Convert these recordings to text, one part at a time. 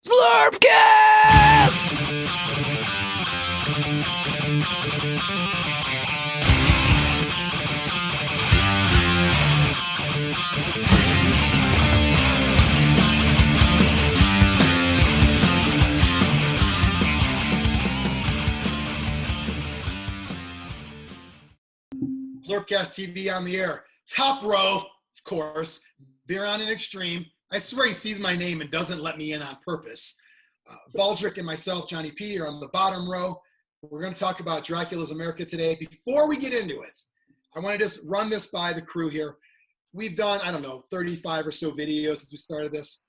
Zlurpcast! Zlurpcast TV on the air. Top row, of course, Biran in Extreme. I swear he sees my name and doesn't let me in on purpose. Baldric and myself, Johnny P, are on the bottom row. We're going to talk about Dracula's America today. Before we get into it, I want to just run this by the crew here. We've done, 35 or so videos since we started this.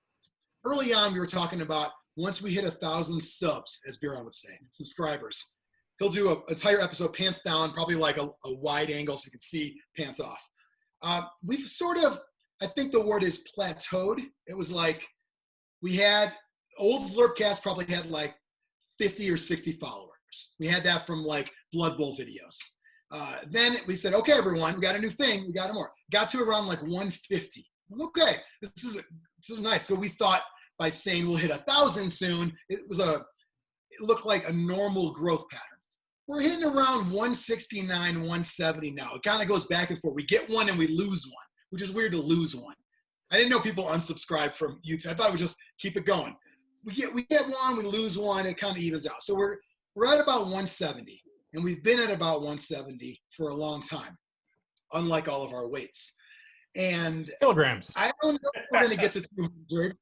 Early on, we were talking about once we hit 1,000 subs, as Biran would say, subscribers. He'll do an entire episode pants down, probably like a wide angle so you can see pants off. We've sort of, I think the word is plateaued. It was like we had, old Zlurpcast probably had like 50 or 60 followers. We had that from like Blood Bowl videos. Then we said, okay, everyone, we got a new thing. We got more. Got to around like 150. Okay, this is nice. So we thought by saying we'll hit 1,000 soon, it looked like a normal growth pattern. We're hitting around 169, 170 now. It kind of goes back and forth. We get one and we lose one, which is weird to lose one. I didn't know people unsubscribe from YouTube. I thought we'd just keep it going. We get one, we lose one, it kind of evens out. So we're at about 170, and we've been at about 170 for a long time, unlike all of our weights. And Kilograms. I don't know if we're going to get to 200.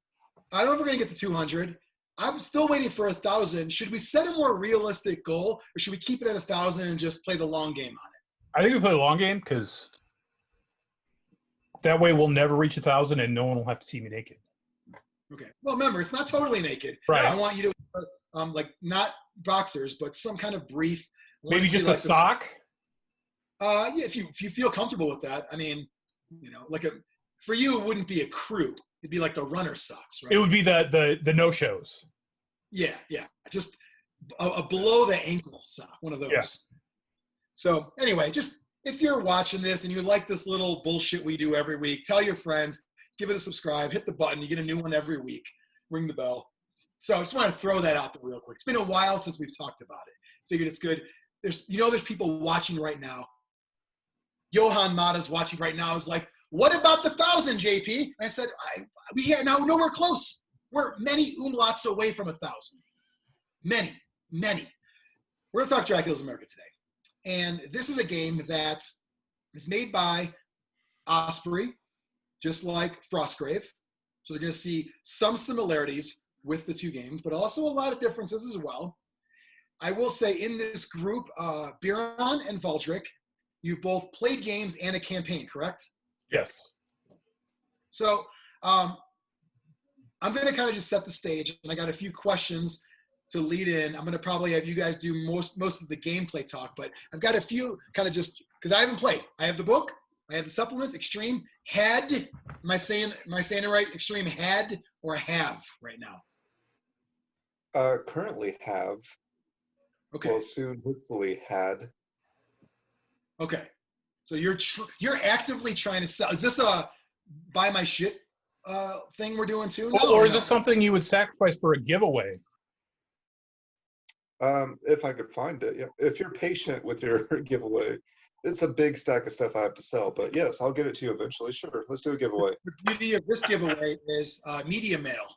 I don't know if we're going to get to 200. I'm still waiting for 1,000. Should we set a more realistic goal, or should we keep it at 1,000 and just play the long game on it? I think we play the long game because that way we'll never reach 1,000 and no one will have to see me naked. Okay. Well, remember, it's not totally naked. Right. I want you to, like, not boxers, but some kind of brief. Maybe just a sock? Yeah, if you feel comfortable with that. I mean, for you, it wouldn't be a crew. It'd be like the runner socks, right? It would be the no-shows. Yeah. Just a below the ankle sock, one of those. Yeah. So anyway, just if you're watching this and you like this little bullshit we do every week, tell your friends, give it a subscribe, hit the button. You get a new one every week. Ring the bell. So I just want to throw that out there real quick. It's been a while since we've talked about it. Figured it's good. There's people watching right now. Johan Mata's watching right now. Is like, what about the 1,000, JP? And I said, no, we're close. We're many umlauts away from 1,000. Many. We're going to talk Dracula's America today. And this is a game that is made by Osprey, just like Frostgrave. So they're going to see some similarities with the two games, but also a lot of differences as well. I will say in this group, Biran and Baldric, you've both played games and a campaign, correct? Yes. So I'm going to kind of just set the stage, and I got a few questions to lead in. I'm going to probably have you guys do most of the gameplay talk, but I've got a few kind of just because I haven't played. I have the book, I have the supplements. Extreme had. Am I saying it right? Extreme had or have right now? Currently have. Okay. Well, soon hopefully had. Okay. So you're actively trying to sell. Is this a buy my shit thing we're doing too? No, or is this something you would sacrifice for a giveaway? If I could find it, yeah. If you're patient with your giveaway, it's a big stack of stuff I have to sell. But yes, I'll get it to you eventually. Sure, let's do a giveaway. The beauty of this giveaway is media mail.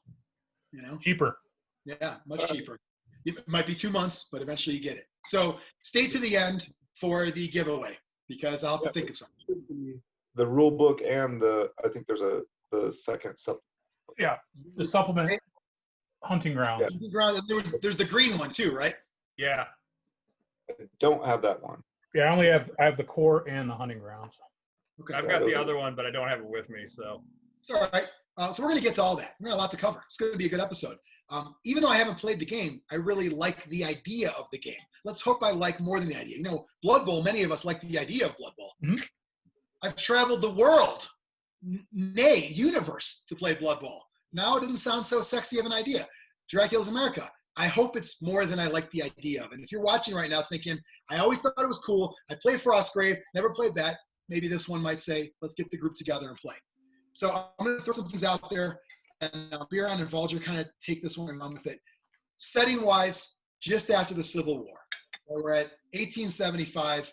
Cheaper. Yeah, much cheaper. It might be 2 months, but eventually you get it. So stay to the end for the giveaway because I'll have to think of something. The rule book and I think there's the second supplement. Yeah, the supplement hunting grounds. Yeah. There's the green one too, right? Yeah. I don't have that one. Yeah, I have the core and the hunting grounds. Okay. I've got the other one, but I don't have it with me, so. It's all right. So we're going to get to all that. We're going to have a lot to cover. It's going to be a good episode. Even though I haven't played the game, I really like the idea of the game. Let's hope I like more than the idea. Blood Bowl, many of us like the idea of Blood Bowl. Mm-hmm. I've traveled the world, nay, universe, to play Blood Bowl. Now it doesn't sound so sexy of an idea. Dracula's America. I hope it's more than I like the idea of. And if you're watching right now thinking, I always thought it was cool, I played Frostgrave, never played that, maybe this one might say, let's get the group together and play. So I'm going to throw some things out there. Biran and Vulture kind of take this one and run with it. Setting-wise, just after the Civil War. We're at 1875.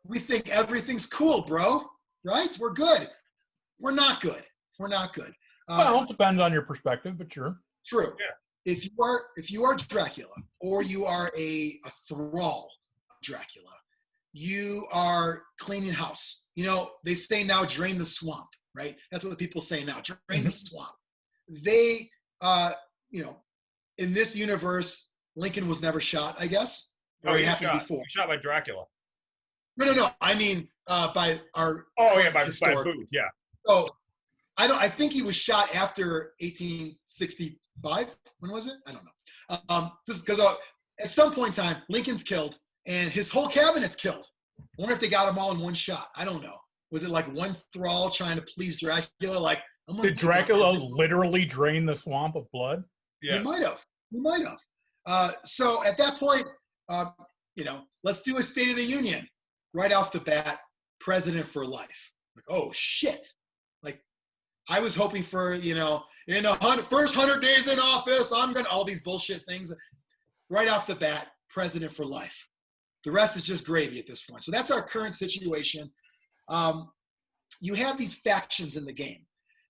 We think everything's cool, bro, right? We're good. We're not good. We're not good. Well, it depends on your perspective, but sure. True. Yeah. If you are Dracula, or you are a thrall of Dracula, you are cleaning house. You know, they say now, drain the swamp, right? That's what the people say now, drain the swamp. They, you know, in this universe, Lincoln was never shot, I guess. Oh, it he happened shot. before. He shot by Dracula. No. I mean, by our. Oh yeah, by historic. Booth. Yeah. So, I think he was shot after 1865. When was it? I don't know. This because at some point in time, Lincoln's killed and his whole cabinet's killed. I wonder if they got them all in one shot. I don't know. Was it like one thrall trying to please Dracula? Like, did Dracula literally drain the swamp of blood? Yeah. He might have. He might have. So at that point, you know, let's do a State of the Union right off the bat. President for life. Like, oh shit. Like, I was hoping for, you know, in the first 100 days in office, I'm gonna all these bullshit things. Right off the bat, president for life. The rest is just gravy at this point. So that's our current situation. You have these factions in the game.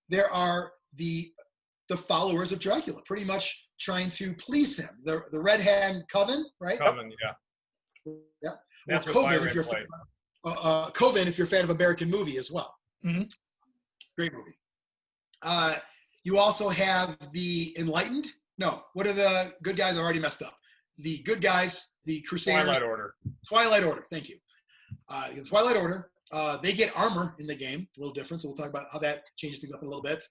There are the followers of Dracula, pretty much trying to please him. The Red Hand Coven, right? Coven, yeah. Yeah. That's or what Coven, Biran if you're played. Coven, if you're a fan of American Movie as well. Mm-hmm. Great movie. You also have the Enlightened. No, what are the good guys? I already messed up. The good guys, the Crusaders. Twilight Order. Twilight Order. Thank you. The Twilight Order. They get armor in the game. A little different. So we'll talk about how that changes things up in a little bit.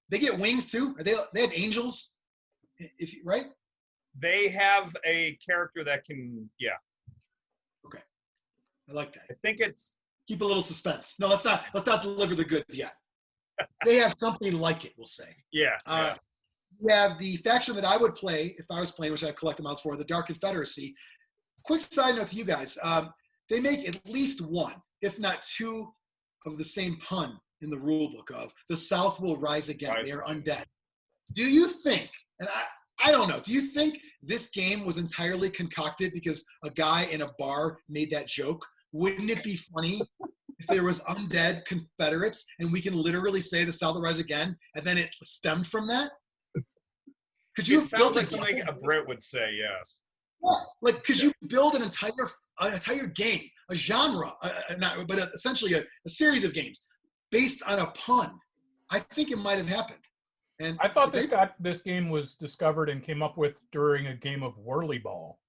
They get wings too. They have angels. Right? They have a character that can, yeah. Okay. I like that. I think it's keep a little suspense. No, let's not deliver the goods yet. They have something like it, we'll say. yeah. We have the faction that I would play if I was playing, which I collect amounts for, the Dark Confederacy. Quick side note to you guys. They make at least one, if not two, of the same pun in the rule book of the South will rise again. They are undead. Do you think, and I don't know, do you think this game was entirely concocted because a guy in a bar made that joke? Wouldn't it be funny if there was undead Confederates and we can literally say the South will rise again and then it stemmed from that? Could you it have sounds built like something a Brit would say, yes. Yeah. Like, could you build an entire game, a genre, essentially a series of games based on a pun? I think it might have happened. And I thought this game was discovered and came up with during a game of Whirly Ball.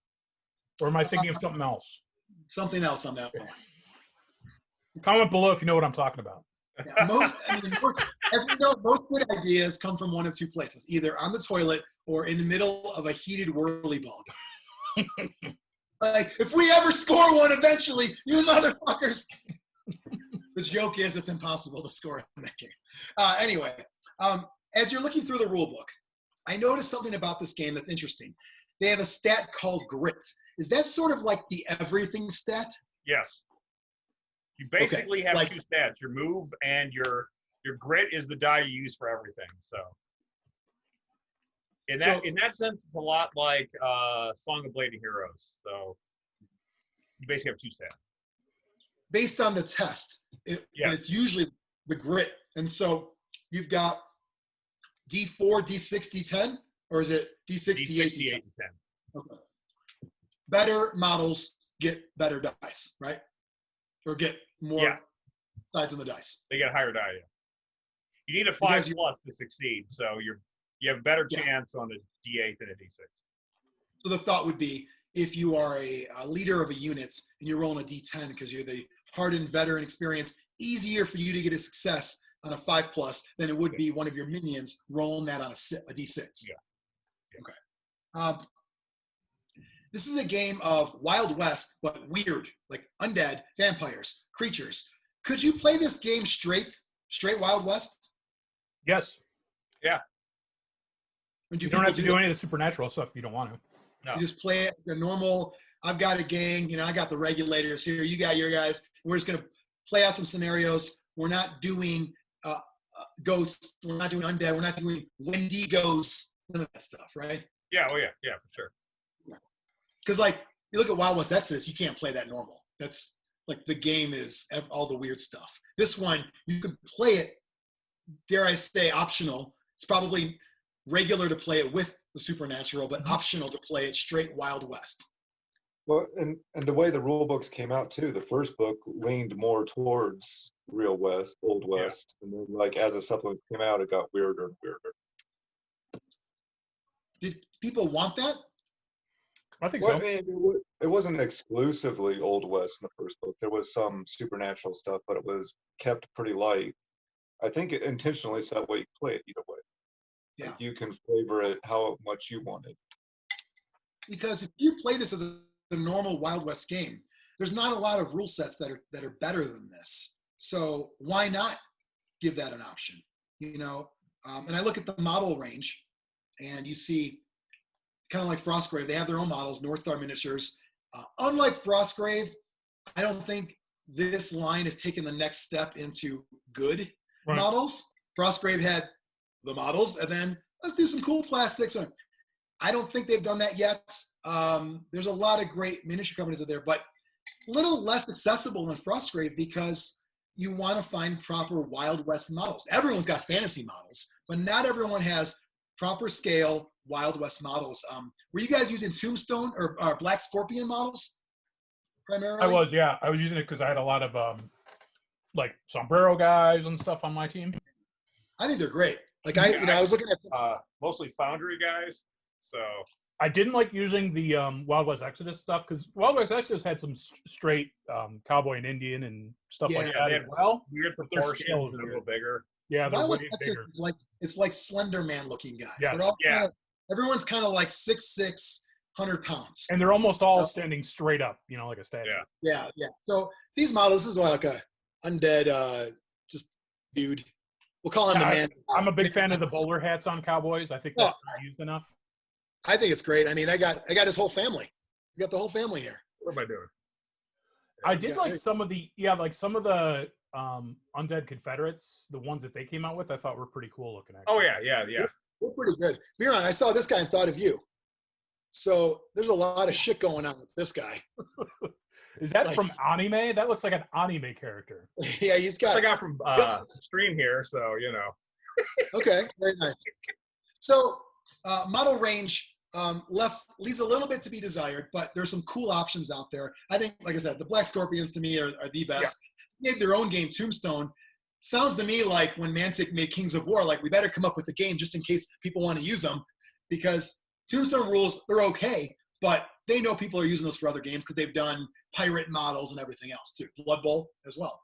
Or am I thinking of something else? Something else on that one. Comment below if you know what I'm talking about. Yeah, as we know, most good ideas come from one of two places, either on the toilet or in the middle of a heated Whirly Ball game. Like, if we ever score one eventually, you motherfuckers. The joke is it's impossible to score in that game. Anyway, as you're looking through the rule book, I noticed something about this game that's interesting. They have a stat called grit. Is that sort of like the everything stat? Yes. You basically have like, two stats, your move and your grit is the die you use for everything. So in that sense, it's a lot like Song of Blade and Heroes. So you basically have two stats. Based on the test, it's usually the grit. And so you've got D4, D6, D10, or is it D6, D8, D10? 10. Okay. Better models get better dice, right? Or get more sides on the dice. They get a higher die. You need a 5+ to succeed, so you have better chance on a D8 than a D6. So the thought would be, if you are a leader of a unit and you're rolling a D10 because you're the hardened veteran experience, easier for you to get a success on a 5+ than it would be one of your minions rolling that on a D6. Yeah. Okay. This is a game of Wild West, but weird, like undead, vampires, creatures. Could you play this game straight Wild West? Yes. Yeah. You don't have to do any of the supernatural stuff if you don't want to. No. You just play it the normal, I've got a gang, I got the regulators here, you got your guys. We're just going to play out some scenarios. We're not doing ghosts. We're not doing undead. We're not doing Wendigos. None of that stuff, right? Yeah. Oh yeah. Yeah, for sure. Because like you look at Wild West Exodus, you can't play that normal. That's like the game is all the weird stuff. This one, you can play it, dare I say, optional. It's probably regular to play it with the supernatural, but optional to play it straight Wild West. Well, and the way the rule books came out too, the first book leaned more towards Real West, Old West, and then like as a supplement came out, it got weirder and weirder. Did people want that? I think Well, so. I mean, it wasn't exclusively Old West in the first book. There was some supernatural stuff, but it was kept pretty light. I think it intentionally so that way you play it either way. Yeah. Like you can flavor it how much you want it. Because if you play this as a normal Wild West game, there's not a lot of rule sets that are better than this. So why not give that an option? You know, and I look at the model range, and you see, kind of like Frostgrave, they have their own models, North Star Miniatures. Unlike Frostgrave, I don't think this line has taken the next step into good models. Frostgrave had the models, and then let's do some cool plastics. I don't think they've done that yet. There's a lot of great miniature companies out there, but a little less accessible than Frostgrave because you want to find proper Wild West models. Everyone's got fantasy models, but not everyone has proper scale Wild West models. Were you guys using Tombstone or Black Scorpion models primarily? I was, yeah. I was using it because I had a lot of like sombrero guys and stuff on my team. I think they're great. Like I was looking at mostly Foundry guys. So I didn't like using the Wild West Exodus stuff because Wild West Exodus had some straight cowboy and Indian and stuff like that. They had weird proportions, a little bigger. Yeah, they're Wild way West bigger. It's like Slender Man looking guys. Yeah. They're all everyone's kind of like 6'6", 100 pounds. And they're almost all standing straight up, like a statue. Yeah. So these models, this is like a undead just dude. We'll call him the man. I'm a big fan of the bowler hats on cowboys. I think that's not used enough. I think it's great. I mean, I got his whole family. We got the whole family here. What am I doing? I did like some of the Undead Confederates, the ones that they came out with, I thought were pretty cool looking. Actually. Oh yeah. They're pretty good. Biran, I saw this guy and thought of you. So there's a lot of shit going on with this guy. Is that from anime? That looks like an anime character. Yeah, he's got. I got from stream here, so Okay, very nice. So model range leaves a little bit to be desired, but there's some cool options out there. I think, like I said, the Black Scorpions to me are the best. They made their own game, Tombstone. Sounds to me like when Mantic made Kings of War, like we better come up with a game just in case people want to use them, because Tombstone rules, they're okay, but they know people are using those for other games because they've done pirate models and everything else too. Blood Bowl as well.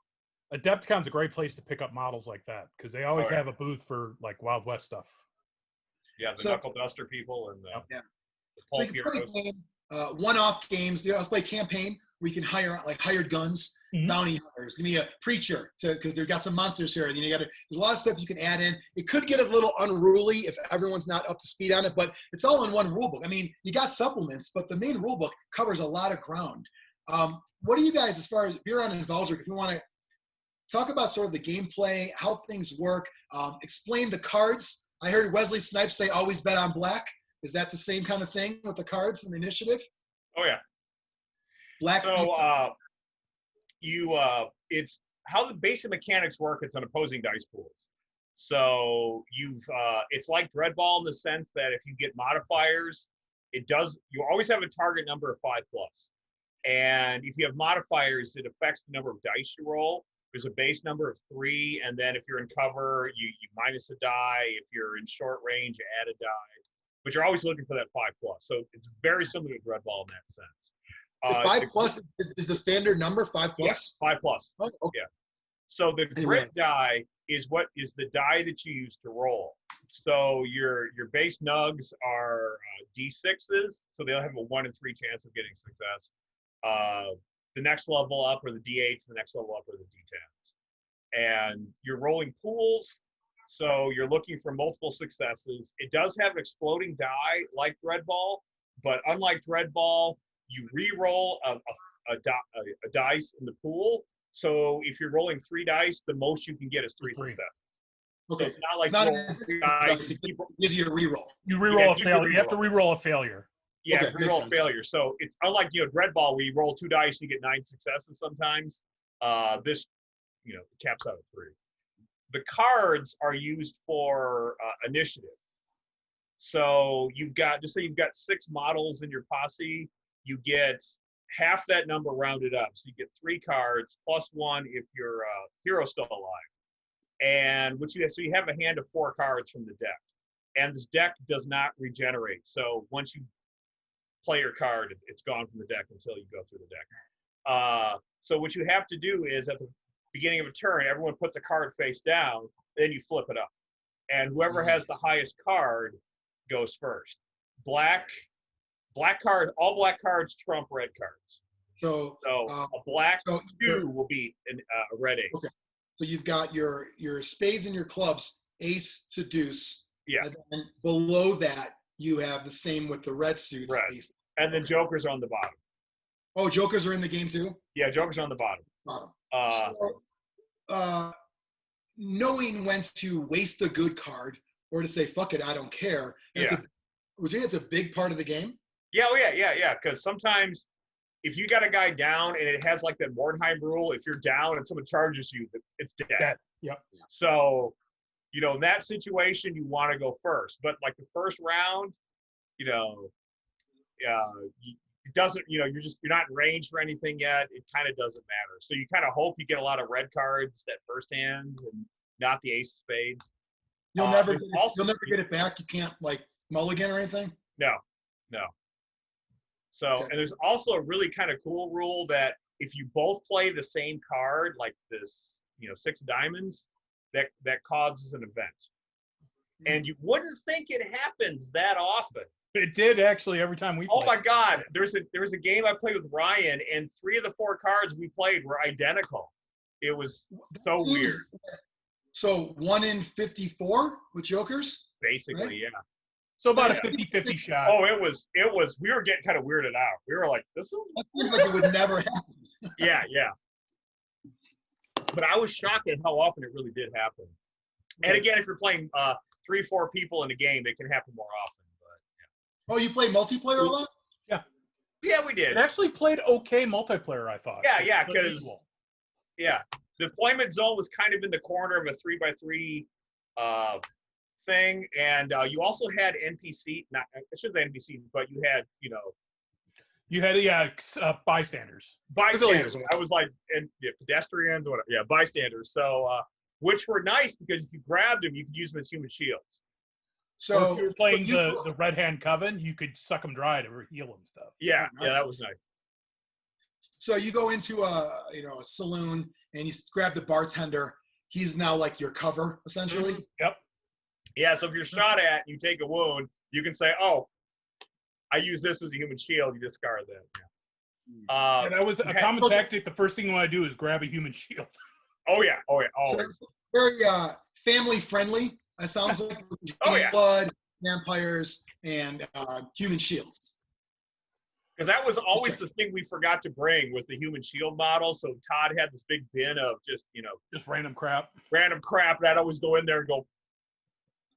Adepticon's a great place to pick up models like that because they always have a booth for like Wild West stuff. Yeah, the Knuckle Duster people and the So you can play a game, one-off games. Let's play campaign where you can hire like hired guns, bounty hunters. Give me a preacher because they've got some monsters here. There's a lot of stuff you can add in. It could get a little unruly if everyone's not up to speed on it, but it's all in one rule book. I mean, you got supplements, but the main rule book covers a lot of ground. What do you guys, as far as Biran and Valdrick, if you want to talk about sort of the gameplay, how things work, explain the cards. I heard Wesley Snipes say always bet on black. Is that the same kind of thing with the cards and the initiative? Oh yeah. Black. So it's how the basic mechanics work. It's on opposing dice pools. So it's like Dreadball in the sense that if you get modifiers, you always have a target number of 5+. And if you have modifiers, it affects the number of dice you roll. There's a base number of 3, and then if you're in cover, you minus a die. If you're in short range, you add a die. But you're always looking for that 5+. So it's very similar to Dreadball in that sense. 5+ is the standard number, 5+? Yes, 5+. Oh, okay. Yeah. So the grit die is the die that you use to roll. So your base nugs are D6s, so they'll have a 1 in 3 chance of getting success. The next level up are the D8s, the next level up are the D10s. And you're rolling pools, so you're looking for multiple successes. It does have an exploding die like Dreadball, but unlike Dreadball, you re-roll a dice in the pool. So if you're rolling 3 dice, the most you can get is 3 successes. Okay. So it's not like Not roll an two dice and it keep, gives you a reroll. You reroll a you failure. You have to reroll. reroll a failure. yeah, Okay, makes reroll sense. failure. So it's unlike, Dreadball, where you roll 2 dice, you get 9 successes sometimes. This, caps out at 3. The cards are used for initiative. So just say you've got 6 models in your posse, you get half that number rounded up. So you get 3 cards plus 1 if your hero's still alive. And so you have a hand of 4 cards from the deck. And this deck does not regenerate. So once you play your card, it's gone from the deck until you go through the deck. So what you have to do is at the beginning of a turn, everyone puts a card face down, then you flip it up. And whoever has the highest card goes first. All black cards trump red cards. So a black 2 will beat a red ace. Okay. So you've got your spades and your clubs, ace to deuce. Yeah. And then below that, you have the same with the red suits. Right. Ace. And then jokers are on the bottom. Oh, jokers are in the game too? Yeah, jokers are on the bottom. Knowing when to waste a good card or to say, fuck it, I don't care. Would you think it's a big part of the game? Yeah, because sometimes if you got a guy down and it has like that Mordheim rule, if you're down and someone charges you, it's dead. Yep. So, in that situation, you want to go first. But like the first round, it doesn't, you're not in range for anything yet. It kind of doesn't matter. So you kind of hope you get a lot of red cards that first hand and not the ace of spades. You'll never get it back. You can't like mulligan or anything? No. So, Okay. And there's also a really kind of cool rule that if you both play the same card, like this, 6 diamonds, that causes an event. And you wouldn't think it happens that often. It did actually every time we played. Oh my God! There was a game I played with Ryan, and 3 of the 4 cards we played were identical. It was so weird. So 1 in 54 with jokers? Basically, right? Yeah. So about a 50-50 shot. Oh, it was. We were getting kind of weirded out. We were like, "This is." That seems like it would never happen. Yeah. But I was shocked at how often it really did happen. And again, if you're playing 3-4 people in a game, it can happen more often. Oh, you play multiplayer a lot? Yeah, we did. It actually played okay multiplayer, I thought. Yeah, because the deployment zone was kind of in the corner of a 3x3 thing, and you also had NPC. Not I shouldn't say NPC, but you had bystanders. Bystanders. I was like, and pedestrians, whatever. Yeah, bystanders. So, which were nice because if you grabbed them, you could use them as human shields. So if you were playing the Red Hand Coven, you could suck them dry to heal and stuff. Yeah, that was nice. So you go into a saloon and you grab the bartender. He's now like your cover, essentially. Mm-hmm. Yep. Yeah, so if you're shot at and you take a wound, you can say, "Oh, I use this as a human shield." You discard that. Yeah. That was a common tactic. The first thing you want to do is grab a human shield. Oh yeah, always. So very family friendly. It sounds like blood, vampires, and human shields. Because that was always the thing we forgot to bring was the human shield model. So Todd had this big bin of just random crap. Random crap that always go in there and go.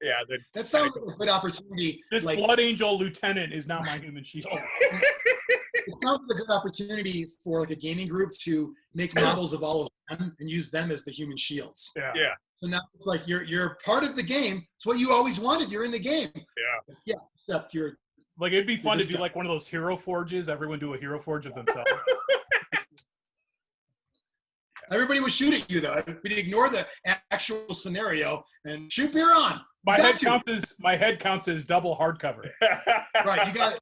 Yeah, that sounds like a good opportunity. This Blood Angel Lieutenant is not my human shield. It sounds like a good opportunity for like a gaming group to make models of all of them and use them as the human shields. Yeah. So now it's like you're part of the game. It's what you always wanted. You're in the game. Yeah. Except you're like it'd be fun to do like one of those hero forges. Everyone do a hero forge of themselves. Everybody would shoot at you though. We'd ignore the actual scenario and shoot Biran. My head counts as double hardcover. Right. You got it.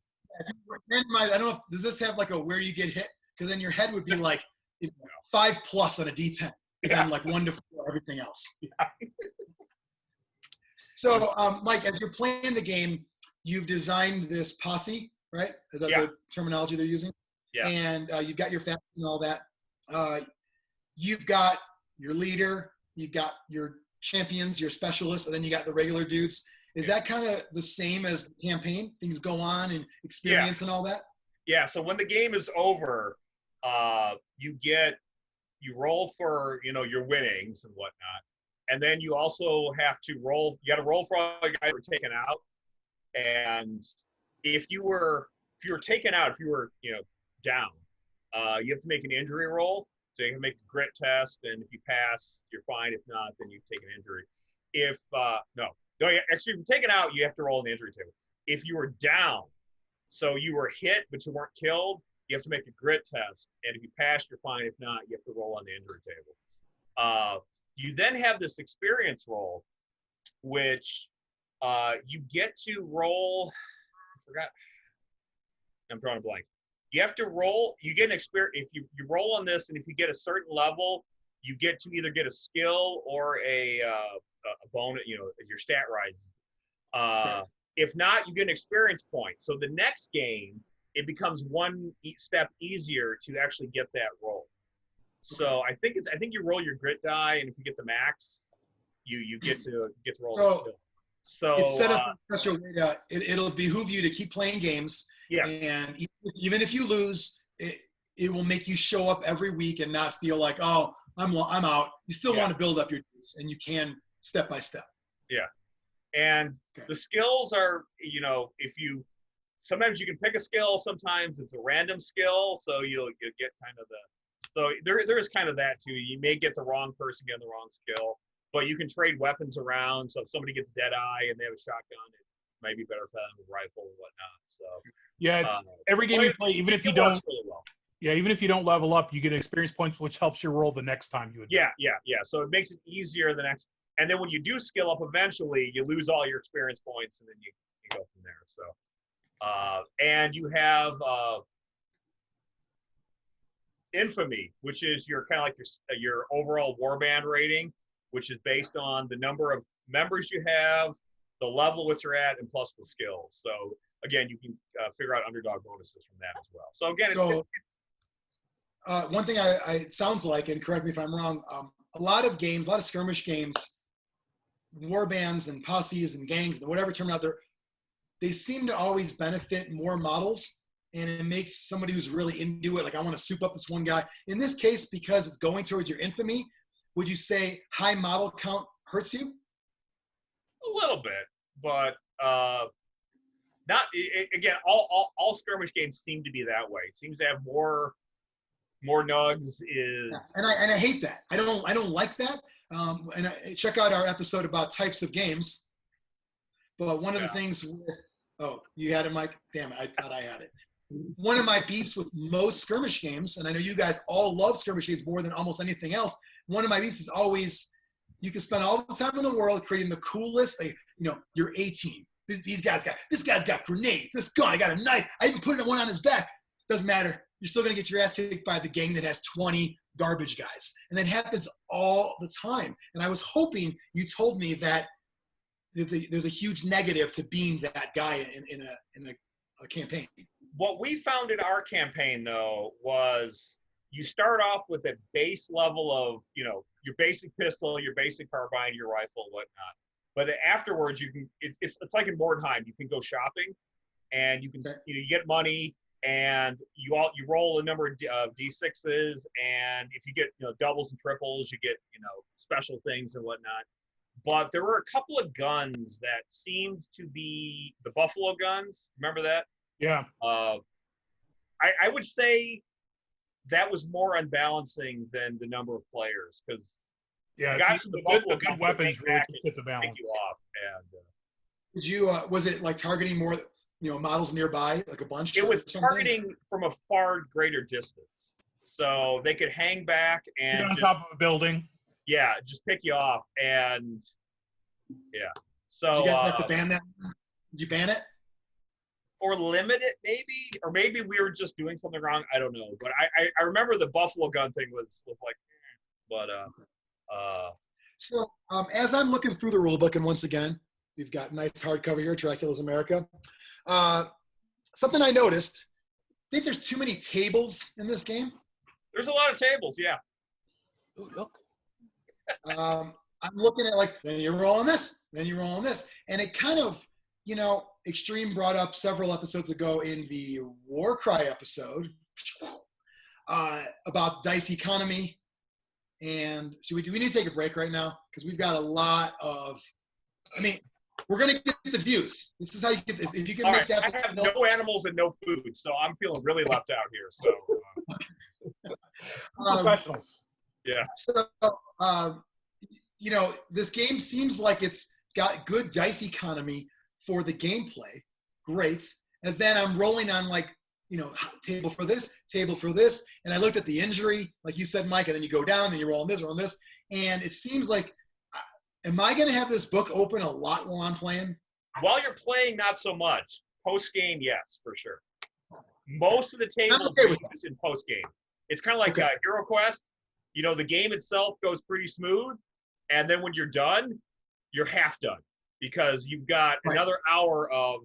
I don't know if does this have like a where you get hit? Because then your head would be like 5+ on a D10. And then like 1 to 4, everything else. Yeah. So, Mike, as you're playing the game, you've designed this posse, right? Is that the terminology they're using? Yeah. And you've got your faction and all that. You've got your leader, you've got your champions, your specialists, and then you got the regular dudes. Is that kind of the same as the campaign? Things go on and experience and all that? Yeah. So when the game is over, you roll for your winnings and whatnot, And then you also have to roll. You got to roll for all the guys who were taken out. And if you were taken out, if you were down, you have to make an injury roll. So you can make a grit test, and if you pass, you're fine. If not, then you take an injury. If actually, if you're taken out, you have to roll an injury table. If you were down, so you were hit but you weren't killed, you have to make a grit test, and if you pass, you're fine. If not, you have to roll on the injury table. You then have this experience roll, which you get to roll. I forgot. I'm drawing a blank. You have to roll. You get an experience if you roll on this, and if you get a certain level, you get to either get a skill or a bonus. Your stat rises. If not, you get an experience point. So the next game, it becomes one step easier to actually get that roll. So I think you roll your grit die, and if you get the max, you get to roll. So it's set up in such a way that it'll behoove you to keep playing games. Yeah. And even if you lose, it will make you show up every week and not feel like, oh, I'm out. You still want to build up your dues, and you can step by step. Yeah. And the skills are, sometimes you can pick a skill, sometimes it's a random skill, so you'll get kind of so there is kind of that too. You may get the wrong person getting the wrong skill, but you can trade weapons around. So if somebody gets Deadeye and they have a shotgun, it might be better for them with a rifle and whatnot. So yeah, it's every game you play, even if you don't. Really well. Yeah, even if you don't level up, you get experience points, which helps you roll the next time you would. Yeah. So it makes it easier the next. And then when you do skill up, eventually you lose all your experience points, and then you go from there. So, and you have infamy, which is your kind of like your overall warband rating, which is based on the number of members you have, the level which you're at, and plus the skills. So again, you can figure out underdog bonuses from that as well. So again, one thing it sounds like, and correct me if I'm wrong, a lot of skirmish games, war bands and posses and gangs and whatever term out there, they seem to always benefit more models, and it makes somebody who's really into it, like I want to soup up this one guy. In this case, because it's going towards your infamy, would you say high model count hurts you? A little bit, but not. Again, all skirmish games seem to be that way. It seems to have more nugs. And I hate that. I don't like that. And check out our episode about types of games. But one of the things you had it, Mike? Damn it, I thought I had it. One of my beefs with most skirmish games, and I know you guys all love skirmish games more than almost anything else, one of my beefs is always you can spend all the time in the world creating the coolest, your A-team. This guy's got grenades. This guy got a knife. I even put one on his back. Doesn't matter. You're still going to get your ass kicked by the gang that has 20 garbage guys. And that happens all the time. And I was hoping you told me that there's a huge negative to being that guy in a campaign. What we found in our campaign, though, was you start off with a base level of, your basic pistol, your basic carbine, your rifle, whatnot. But afterwards, it's like in Mordheim, you can go shopping, and you can you get money, and you roll a number of D6s, and if you get doubles and triples, you get special things and whatnot. But there were a couple of guns that seemed to be the buffalo guns. Remember that? Yeah. I would say that was more unbalancing than the number of players, because the good weapons really fit the balance. Take you off. And did you? Was it like targeting more? Models nearby, like a bunch? It was targeting from a far greater distance. So they could hang back and get on top of a building. Yeah, just pick you off. And so did you guys have to ban that? Did you ban it? Or limit it, maybe? Or maybe we were just doing something wrong. I don't know. But I remember the buffalo gun thing was like, but So as I'm looking through the rule book, and once again, we've got nice hardcover here, Dracula's America. Something I noticed, I think there's too many tables in this game. There's a lot of tables, yeah. Ooh, look. I'm looking at then you're rolling this, then you're rolling this. And it kind of, Extreme brought up several episodes ago in the Warcry episode about dice economy. And do we need to take a break right now? because we've got a lot of. I mean, we're gonna get the views. This is how you get. If you can All make right, that. I have no animals and no food, so I'm feeling really left out here. So, Professionals. yeah. So, you know, this game seems like it's got good dice economy for the gameplay. Great. And then I'm rolling on like, you know, table for this, and I looked at the injury, like you said, Mike, and then you go down, and you roll on this, and it seems like, am I going to have this book open a lot while I'm playing? While you're playing, not so much. Post game, yes, for sure. Most of the tables okay are with used in post game. It's kind of like Okay. Hero Quest. You know, the game itself goes pretty smooth, and then when you're done, you're half done because you've got Right. another hour of.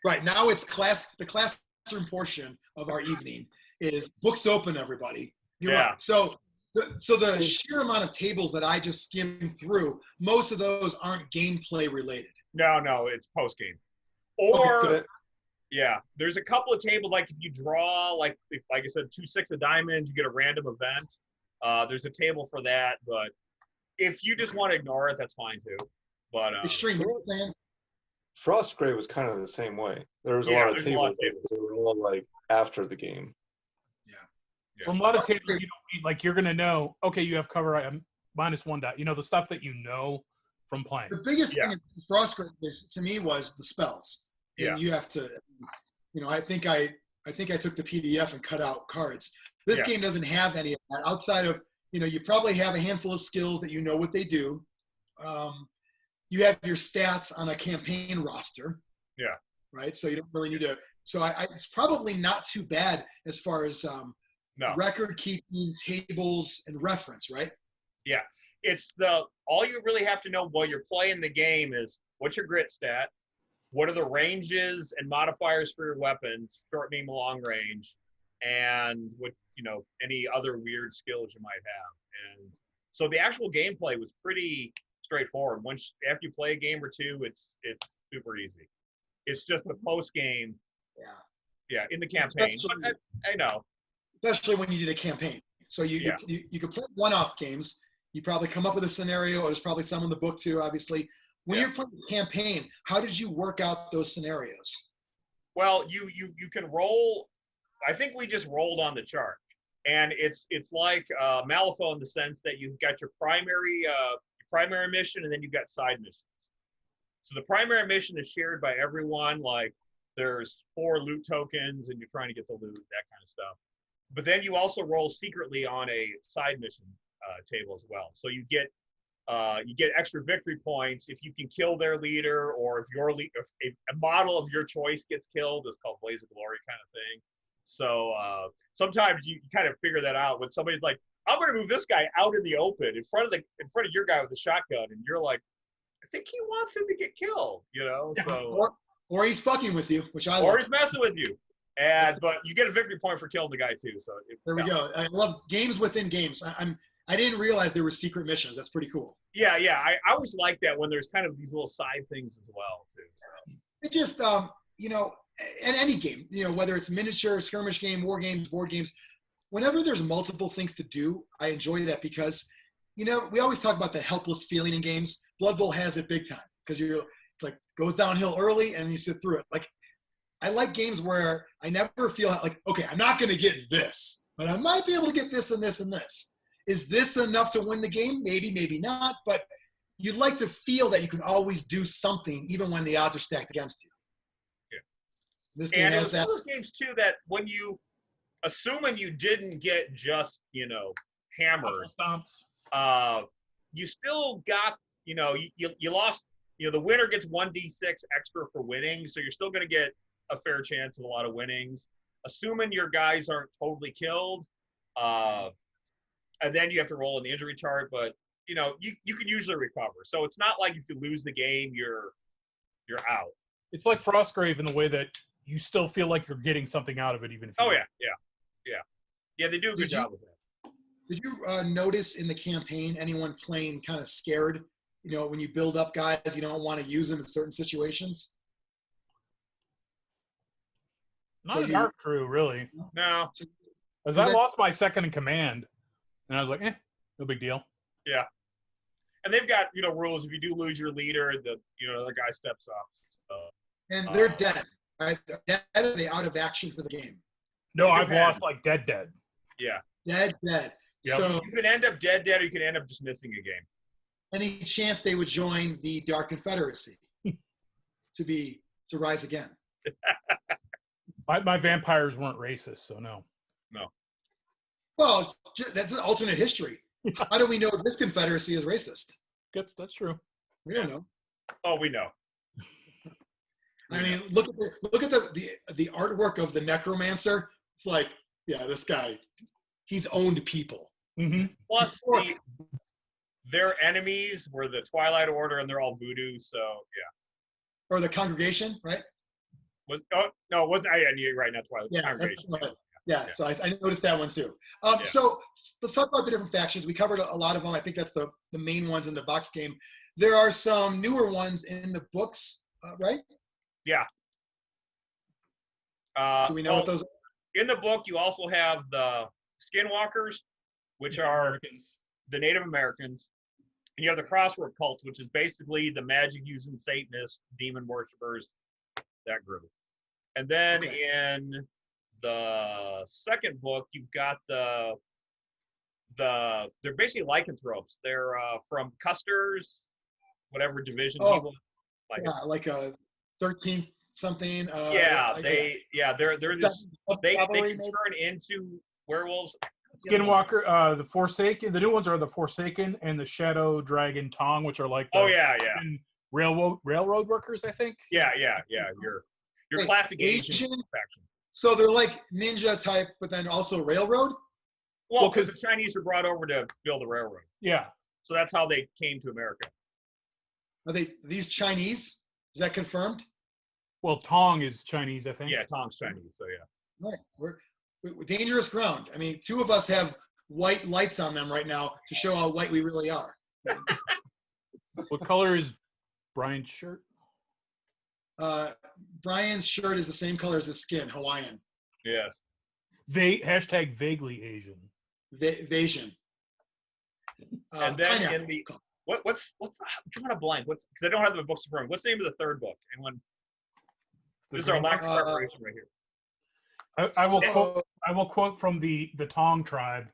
Right now, it's the classroom portion of our evening is books open. Everybody, you're Yeah. right. So the sheer amount of tables that I just skimmed through, most of those aren't gameplay related. No, it's post game. Or good. yeah, there's a couple of tables like if you draw like I said, 2 6 of diamonds, you get a random event. There's a table for that, but if you just want to ignore it, that's fine too. But Extreme, what are you saying? Frostgrave was kind of the same way. There was a Yeah, lot of there's a lot tables. of tables. That were all like after the game. From a lot of tables, you don't need, like you're gonna know. Okay, you have cover item -1 die. You know the stuff that you know from playing. The biggest Yeah. thing in Frostgrave is to me was the spells. And Yeah. you have to, you know, I think I took the PDF and cut out cards. This Yeah. game doesn't have any of that outside of, you know, you probably have a handful of skills that you know what they do. You have your stats on a campaign roster. Yeah. Right. So you don't really need to. So it's probably not too bad as far as no. record keeping, tables, and reference. Right. Yeah, it's all you really have to know while you're playing the game is what's your grit stat, what are the ranges and modifiers for your weapons, short, medium, long range, and what any other weird skills you might have. And so the actual gameplay was pretty straightforward. After you play a game or two, it's super easy. It's just the post game. Yeah, in the campaign. But I know. Especially when you did a campaign. So you could play one-off games. You probably come up with a scenario, or there's probably some in the book too, obviously. When you're playing a campaign, how did you work out those scenarios? Well, you can roll. I think we just rolled on the chart, and it's like Malifaux in the sense that you've got your primary mission, and then you've got side missions. So the primary mission is shared by everyone. Like there's 4 loot tokens, and you're trying to get the loot, that kind of stuff. But then you also roll secretly on a side mission table as well. So you get extra victory points if you can kill their leader, or if a model of your choice gets killed. It's called Blaze of Glory kind of thing. So sometimes you kind of figure that out when somebody's like, I'm going to move this guy out in the open in front of your guy with the shotgun, and you're like, I think he wants him to get killed, So or he's fucking with you, which I or love. he's messing with you, but you get a victory point for killing the guy too. So there we go. I love games within games. I didn't realize there were secret missions. That's pretty cool. Yeah. I always like that when there's kind of these little side things as well too. So. It just in any game, whether it's miniature, skirmish game, war games, board games, whenever there's multiple things to do, I enjoy that because, we always talk about the helpless feeling in games. Blood Bowl has it big time because it's like goes downhill early and you sit through it. Like I like games where I never feel like, okay, I'm not going to get this, but I might be able to get this and this and this. Is this enough to win the game? Maybe, maybe not. But you'd like to feel that you can always do something even when the odds are stacked against you. Yeah. This game has that. And those games too that when you, assuming you didn't get just, hammered, you still got, you lost, the winner gets 1d6 extra for winning. So you're still going to get a fair chance of a lot of winnings, assuming your guys aren't totally killed. And then you have to roll in the injury chart, but you can usually recover. So it's not like if you lose the game, you're out. It's like Frostgrave in the way that you still feel like you're getting something out of it, even if you Yeah, they do a good job with that. Did you notice in the campaign anyone playing kind of scared? When you build up guys, you don't want to use them in certain situations. Not in our crew, really. No. Because I lost my second in command, and I was like, no big deal. Yeah. And they've got, rules. If you do lose your leader, the other guy steps up. So, And they're dead, right? They're dead, or they out of action for the game? No, It I've depends. lost like dead. Yeah. Dead. Yep. So You can end up dead, or you can end up just missing a game. any chance they would join the Dark Confederacy to rise again? My vampires weren't racist, so no. Well, that's an alternate history. How do we know this Confederacy is racist? That's true. We don't know. Oh, we know. I mean, look at the artwork of the necromancer. It's like, yeah, this guy, he's owned people. Mm-hmm. Plus, their enemies were the Twilight Order, and they're all voodoo. So yeah. Or the congregation, right? You're right, not Twilight. Yeah, Congregation. that's right. Yeah, so I noticed that one too. Yeah. So let's talk about the different factions. We covered a lot of them. I think that's the main ones in the box game. There are some newer ones in the books, right? Yeah. Do we know what those are? In the book, you also have the Skinwalkers, which are Americans. the Native Americans. And you have the Crossword Cults, which is basically the magic-using Satanist, demon worshippers, that group. And then in the second book, you've got they're basically lycanthropes. They're from Custer's, whatever division. Like a 13th something. They're this. They can turn into werewolves. Skinwalker, the Forsaken. The new ones are the Forsaken and the Shadow Dragon Tong, which are like railroad workers, I think. Yeah. Your classic Asian faction. So they're like ninja type, but then also railroad? Well, because the Chinese were brought over to build a railroad. Yeah. So that's how they came to America. Are these Chinese? Is that confirmed? Well, Tong is Chinese, I think. Yeah, Tong's Chinese, so yeah. Right. We're dangerous ground. I mean, two of us have white lights on them right now to show how white we really are. What color is Brian's shirt? Brian's shirt is the same color as his skin, Hawaiian. Yes. Hashtag vaguely Asian. Asian. And then in the what's I'm drawing a blank. Because I don't have the books in front of me. What's the name of the third book? And when this is our lack of preparation right here. I will quote from the Tong tribe.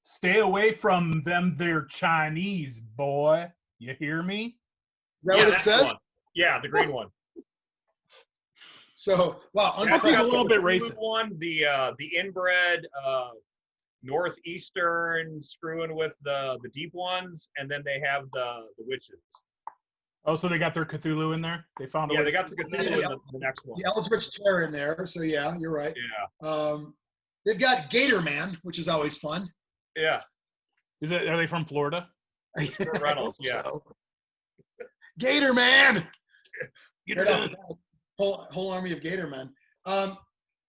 Stay away from them. They're Chinese, boy. You hear me? Is that what it says? One. Yeah, the green one. So, wow, a little bit racist. One, the inbred northeastern screwing with the deep ones, and then they have the witches. Oh, so they got their Cthulhu in there? They found they got the Cthulhu in the next one. The Eldritch Terror in there, so yeah, you're right. Yeah. They've got Gator Man, which is always fun. Yeah. Are they from Florida? Reynolds, yeah. So. Gator Man! Get it done. Whole army of Gator Men.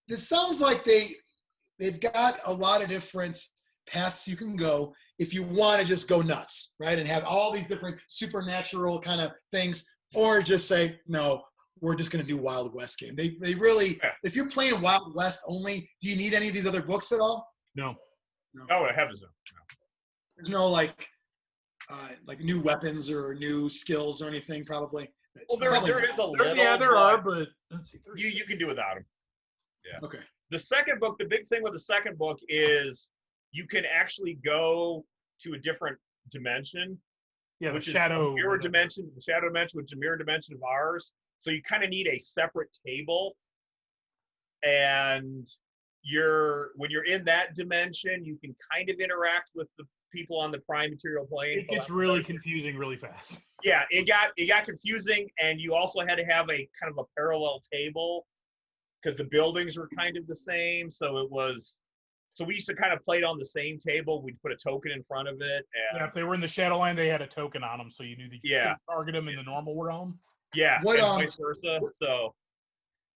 This sounds like they've got a lot of different paths you can go if you want to just go nuts, right? And have all these different supernatural kind of things, or just say, no, we're just going to do Wild West game. They really, if you're playing Wild West only, do you need any of these other books at all? No. Oh, heavens no. There's no like new weapons or new skills or anything, probably. Well, there is a little. Yeah, there are, but let's see, you can do without them. Yeah. Okay. The second book, the big thing with the second book is you can actually go to a different dimension. Yeah, which the shadow mirror dimension. The shadow dimension, which is a mirror dimension of ours. So you kind of need a separate table. And when you're in that dimension, you can kind of interact with the people on the prime material plane. It gets really confusing really fast. Yeah, it got confusing, and you also had to have a kind of a parallel table because the buildings were kind of the same. So we used to kind of play it on the same table. We'd put a token in front of it. And if they were in the Shadowline, they had a token on them, so you knew that you could target them in the normal realm. Yeah, and vice versa. So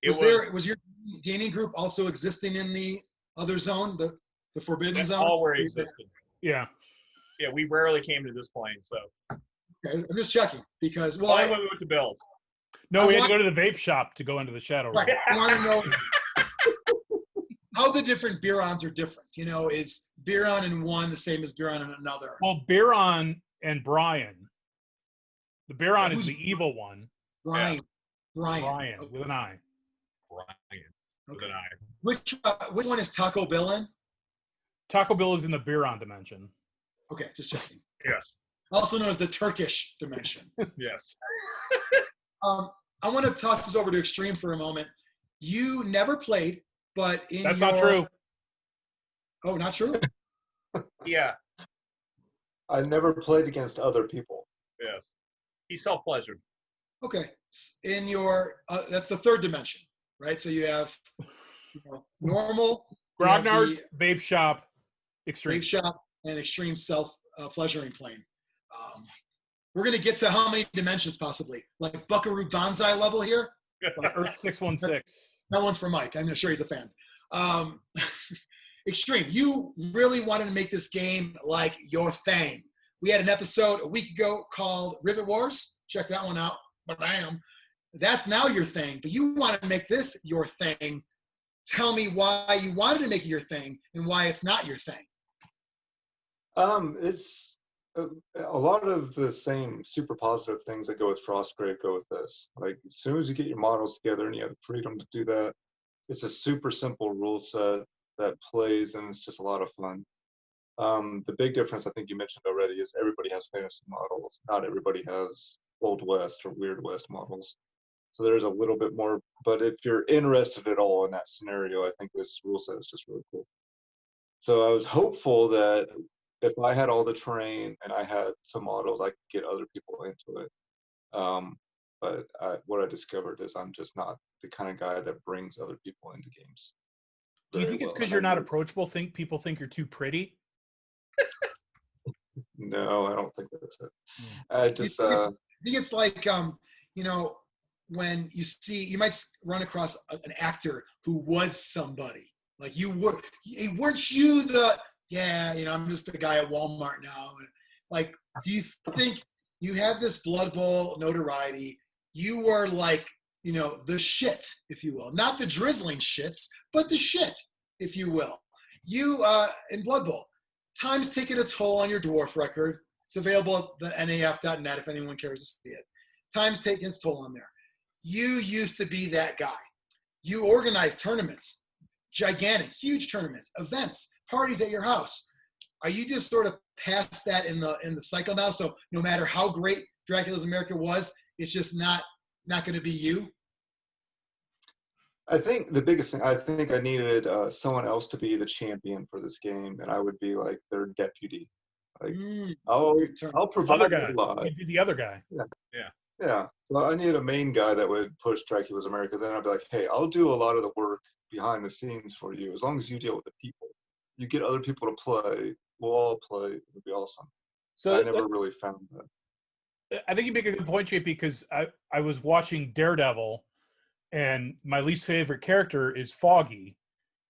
was your gaming group also existing in the other zone, the Forbidden Zone? All where it existed. Yeah. Yeah, we rarely came to this plane, so. Okay, I'm just checking because we went to Bill's. No, we had to go to the vape shop to go into the shadow realm. Right. I want to know how the different Birans are different. You know, is Biran in one the same as Biran in another? Well, Biran and Brian The Biran is Who's- the evil one. Brian. Brian. Brian Okay. with an I. Brian with Okay. an I. Which one is Taco Bill in? Taco Bill is in the Biran dimension. Okay, just checking. Yes. Also known as the Turkish dimension. Yes. I want to toss this over to Extreme for a moment. You never played, but in That's not true. Oh, not true? Yeah. I never played against other people. Yes. He self-pleasured. Okay. In your, that's the third dimension, right? So you have normal, you have Grognard's the Vape Shop Extreme. Vape Shop, and Extreme self-pleasuring plane. We're going to get to how many dimensions possibly? Like Buckaroo Banzai level here? Like Earth 616. That one's for Mike. I'm sure he's a fan. Extreme, you really wanted to make this game like your thing. We had an episode a week ago called Rivet Wars. Check that one out. Bam. That's now your thing, but you want to make this your thing. Tell me why you wanted to make it your thing and why it's not your thing. It's a lot of the same super positive things that go with Frostgrave go with this. Like, as soon as you get your models together and you have the freedom to do that, it's a super simple rule set that plays, and it's just a lot of fun. The big difference I think you mentioned already is everybody has fantasy models. Not everybody has Old West or Weird West models. So there's a little bit more, but if you're interested at all in that scenario, I think this rule set is just really cool. So I was hopeful that if I had all the terrain and I had some models, I could get other people into it. But what I discovered is I'm just not the kind of guy that brings other people into games. Do you think it's because you're not approachable? People think you're too pretty? No, I don't think that's it. I just I think it's like when you might run across an actor who was somebody. Like weren't you the I'm just the guy at Walmart now. Like, do you think you have this Blood Bowl notoriety? You were like, the shit, if you will. Not the drizzling shits, but the shit, if you will. You, in Blood Bowl, time's taking a toll on your dwarf record. It's available at the NAF.net if anyone cares to see it. Time's taking its toll on there. You used to be that guy. You organized tournaments, gigantic, huge tournaments, events, parties at your house. Are you just sort of past that in the cycle now? So no matter how great Dracula's America was, it's just not going to be you? I think the biggest thing, I think I needed someone else to be the champion for this game, and I would be like their deputy. Like, I'll provide Other guy. a lot. You'd be the other guy. Yeah. So I needed a main guy that would push Dracula's America. Then I'd be like, hey, I'll do a lot of the work behind the scenes for you. As long as you deal with the people, you get other people to play. We'll all play. It would be awesome. So I never really found that. I think you make a good point, JP, because I was watching Daredevil, and my least favorite character is Foggy.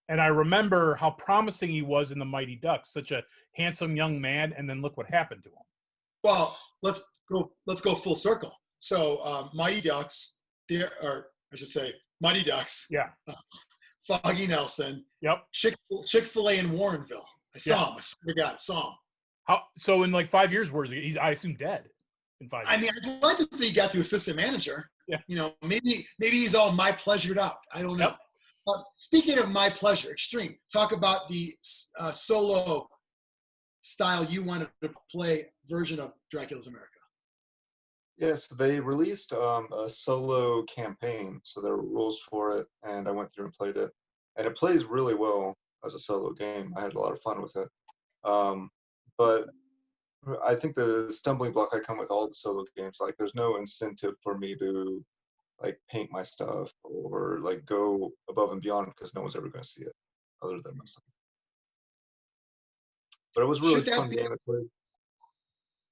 And I remember how promising he was in the Mighty Ducks, such a handsome young man, and then look what happened to him. Well, let's go full circle. So Mighty Ducks, Mighty Ducks. Yeah. Foggy Nelson. Yep. Chick-fil-A in Warrenville. I saw him. I swear to God, I saw him. So in like 5 years, where's he? I assume dead in 5 years. I mean, I'd like to think he got to assistant manager. Yeah. Maybe he's all my pleasured out. I don't know. Yep. Speaking of my pleasure, Extreme, talk about the solo style you wanted to play version of Dracula's America. Yes, they released a solo campaign, so there were rules for it, and I went through and played it. And it plays really well as a solo game. I had a lot of fun with it. But I think the stumbling block I come with all the solo games, like there's no incentive for me to like paint my stuff or like go above and beyond because no one's ever going to see it other than myself. But it was really fun game to play.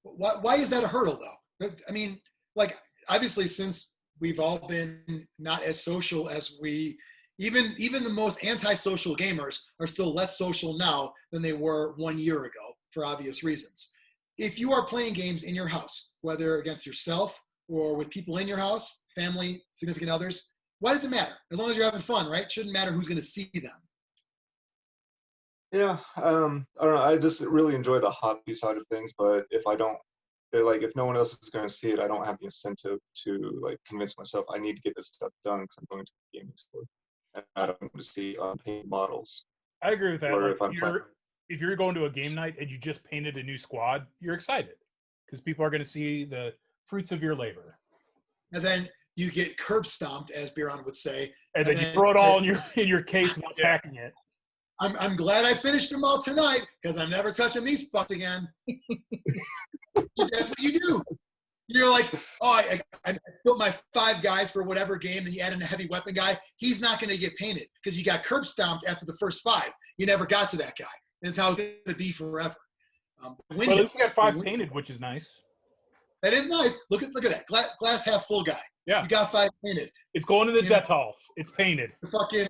Why is that a hurdle though? I mean, like obviously since we've all been not as social as even the most antisocial gamers are still less social now than they were 1 year ago for obvious reasons. If you are playing games in your house, whether against yourself or with people in your house, family, significant others, why does it matter? As long as you're having fun, right? It shouldn't matter who's going to see them. Yeah, I don't know. I just really enjoy the hobby side of things, but if I don't like if no one else is going to see it, I don't have the incentive to like convince myself I need to get this stuff done because I'm going to the gaming store and I don't want to see unpainted models. I agree with that. Or Like, if if you're going to a game night and you just painted a new squad, you're excited because people are going to see the fruits of your labor. And then you get curb stomped, as Biran would say. And then you throw it all in your case without packing it. I'm glad I finished them all tonight because I'm never touching these fucks again. That's what you do. You're like, oh, I built my 5 guys for whatever game, then you add in a heavy weapon guy. He's not going to get painted because you got curb stomped after the first 5. You never got to that guy. That's how it's going to be forever. Well, at least you got 5 painted, which is nice. That is nice. Look at that glass half full guy. Yeah, you got 5 painted. It's going to the Detolf. It's painted. The fucking,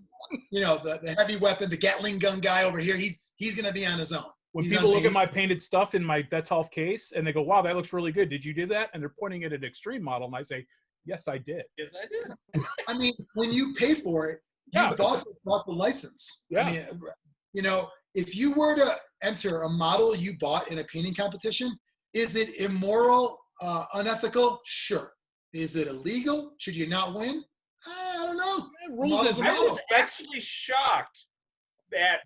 the heavy weapon, the Gatling gun guy over here. He's going to be on his own. When people look at my painted stuff in my Detolf case and they go, "Wow, that looks really good. Did you do that?" and they're pointing at an extreme model, and I say, "Yes, I did." Yes, I did. I mean, when you pay for it, you've also bought the license. Yeah. I mean, if you were to enter a model you bought in a painting competition, is it immoral, unethical? Sure. Is it illegal? Should you not win? I don't know. I was actually shocked at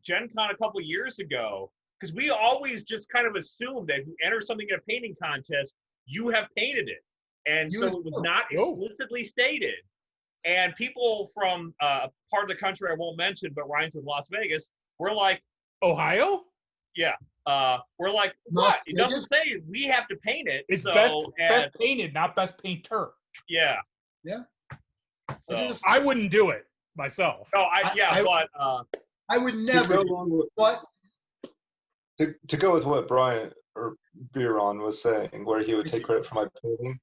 Gen Con a couple years ago, because we always just kind of assumed that if you enter something in a painting contest, you have painted it. And so it was not explicitly stated. And people from part of the country I won't mention, but rhymes with Las Vegas, we're like, Ohio? Yeah. We're like, what? It doesn't say we have to paint it. It's best painted, not best painter. Yeah. Yeah. So, I wouldn't do it myself. No, I would never. What? To go with what Brian or Biran was saying, where he would take credit for my painting,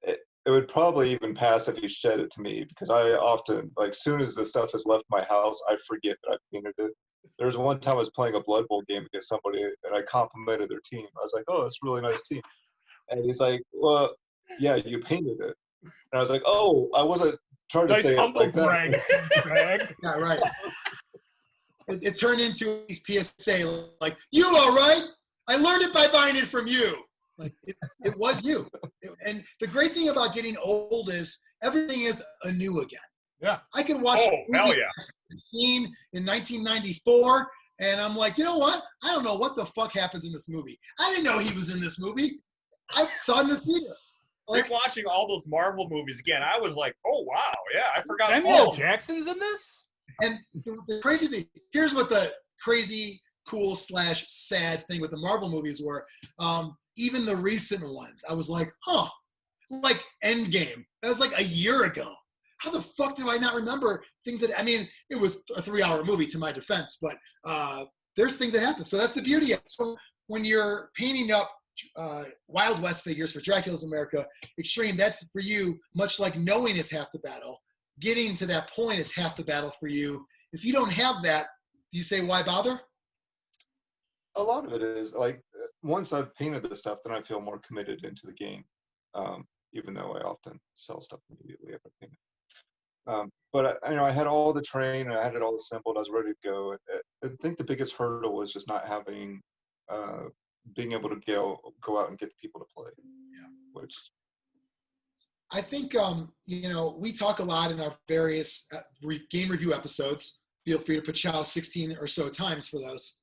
it would probably even pass if he shed it to me, because I often, like, soon as the stuff has left my house, I forget that I painted it. There was one time I was playing a Blood Bowl game against somebody, and I complimented their team. I was like, "Oh, that's a really nice team," and he's like, "Well, yeah, you painted it." And I was like, "Oh, I wasn't trying to say it like that." Yeah, right. It turned into these PSA, like, "You all right? I learned it by buying it from you." Like, it was you. And the great thing about getting old is everything is anew again. Yeah. I can watch scene in 1994, and I'm like, you know what? I don't know what the fuck happens in this movie. I didn't know he was in this movie. I saw it in the theater. Like, watching all those Marvel movies again, I was like, oh, wow, yeah, I forgot. Samuel Jackson's in this? And the crazy thing, here's what the crazy, cool / sad thing with the Marvel movies were. Even the recent ones, I was like, huh, like Endgame. That was like a year ago. How the fuck do I not remember things that, I mean, it was a 3-hour movie to my defense, but there's things that happen. So that's the beauty of it. So when you're painting up Wild West figures for Dracula's America Extreme, that's for you, much like knowing is half the battle. Getting to that point is half the battle for you. If you don't have that, do you say, why bother? A lot of it is, like, once I've painted the stuff, then I feel more committed into the game, even though I often sell stuff immediately after painting. But I had all the terrain, and I had it all assembled. I was ready to go. I think the biggest hurdle was just not having, being able to go out and get the people to play. Yeah. Which I think we talk a lot in our various game review episodes. Feel free to put chow 16 or so times for those.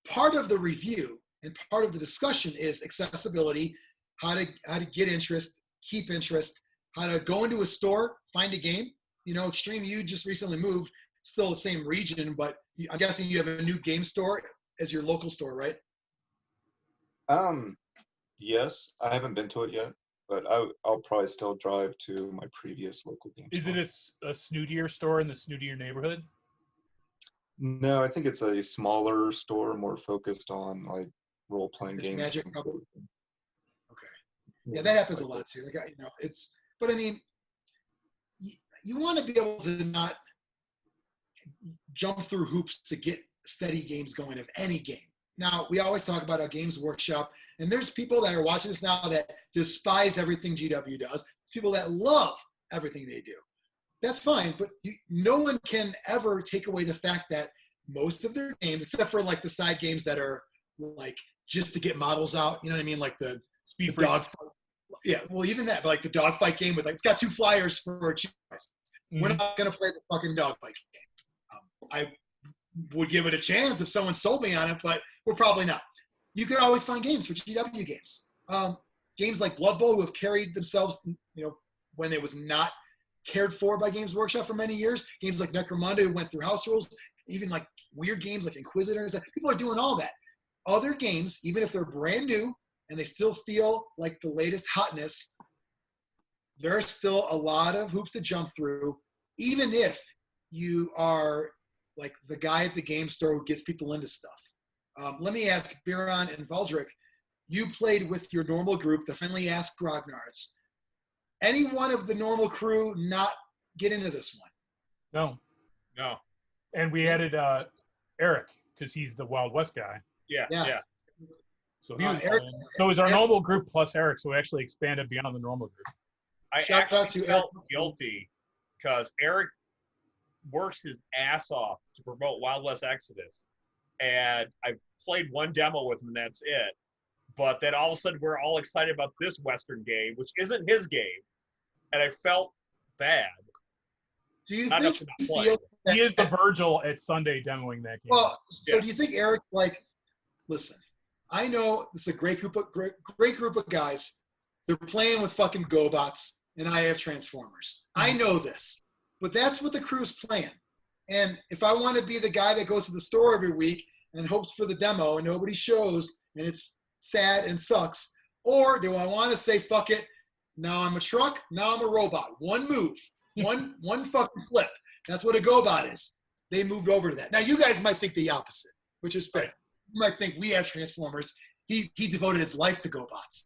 Part of the review and part of the discussion is accessibility, how to get interest, keep interest, how to go into a store, find a game. Extreme, you just recently moved, still the same region, but I'm guessing you have a new game store as your local store, right? Yes, I haven't been to it yet, but I'll probably still drive to my previous local game store. Is it a snootier store in the snootier neighborhood? No, I think it's a smaller store, more focused on like role-playing games. Magic, probably. Okay. Yeah, that happens a lot too. Like, but I mean, you want to be able to not jump through hoops to get steady games going of any game. Now, we always talk about our Games Workshop, and there's people that are watching this now that despise everything GW does. There's people that love everything they do. That's fine, but no one can ever take away the fact that most of their games, except for like the side games that are like just to get models out. You know what I mean? Like the Speed dog fight. Yeah, well, even that, but like the dogfight game with like it's got 2 flyers for a choice. We're not gonna play the fucking dogfight game. I would give it a chance if someone sold me on it, but we're probably not. You could always find games for GW games. Games like Blood Bowl, who have carried themselves, when it was not cared for by Games Workshop for many years. Games like Necromunda, who went through house rules. Even like weird games like Inquisitors. People are doing all that. Other games, even if they're brand new and they still feel like the latest hotness, there's still a lot of hoops to jump through, even if you are like the guy at the game store who gets people into stuff. Let me ask Biran and Valdrick, you played with your normal group, the Friendly Ass Grognards. Any one of the normal crew not get into this one? No. And we added Eric, because he's the Wild West guy. Yeah. So he was Eric, so it was our normal group plus Eric, so we actually expanded beyond the normal group. I Shout out actually to felt Eric. guilty because Eric works his ass off to promote Wild West Exodus. And I played one demo with him, and that's it. But then all of a sudden, we're all excited about this Western game, which isn't his game. And I felt bad. Do you Not think enough to he not play. feels that, He is the Virgil at Sunday demoing that game. well, so Yeah. do you think Eric, like, listen, I know this is a great group of guys. They're playing with fucking GoBots, and I have Transformers. I know this, but that's what the crew's playing. And if I want to be the guy that goes to the store every week and hopes for the demo and nobody shows and it's sad and sucks, or do I want to say, fuck it, now I'm a truck, now I'm a robot. One move, one fucking flip. That's what a GoBot is. They moved over to that. Now, you guys might think the opposite, which is fair. You might think we have Transformers. He devoted his life to GoBots.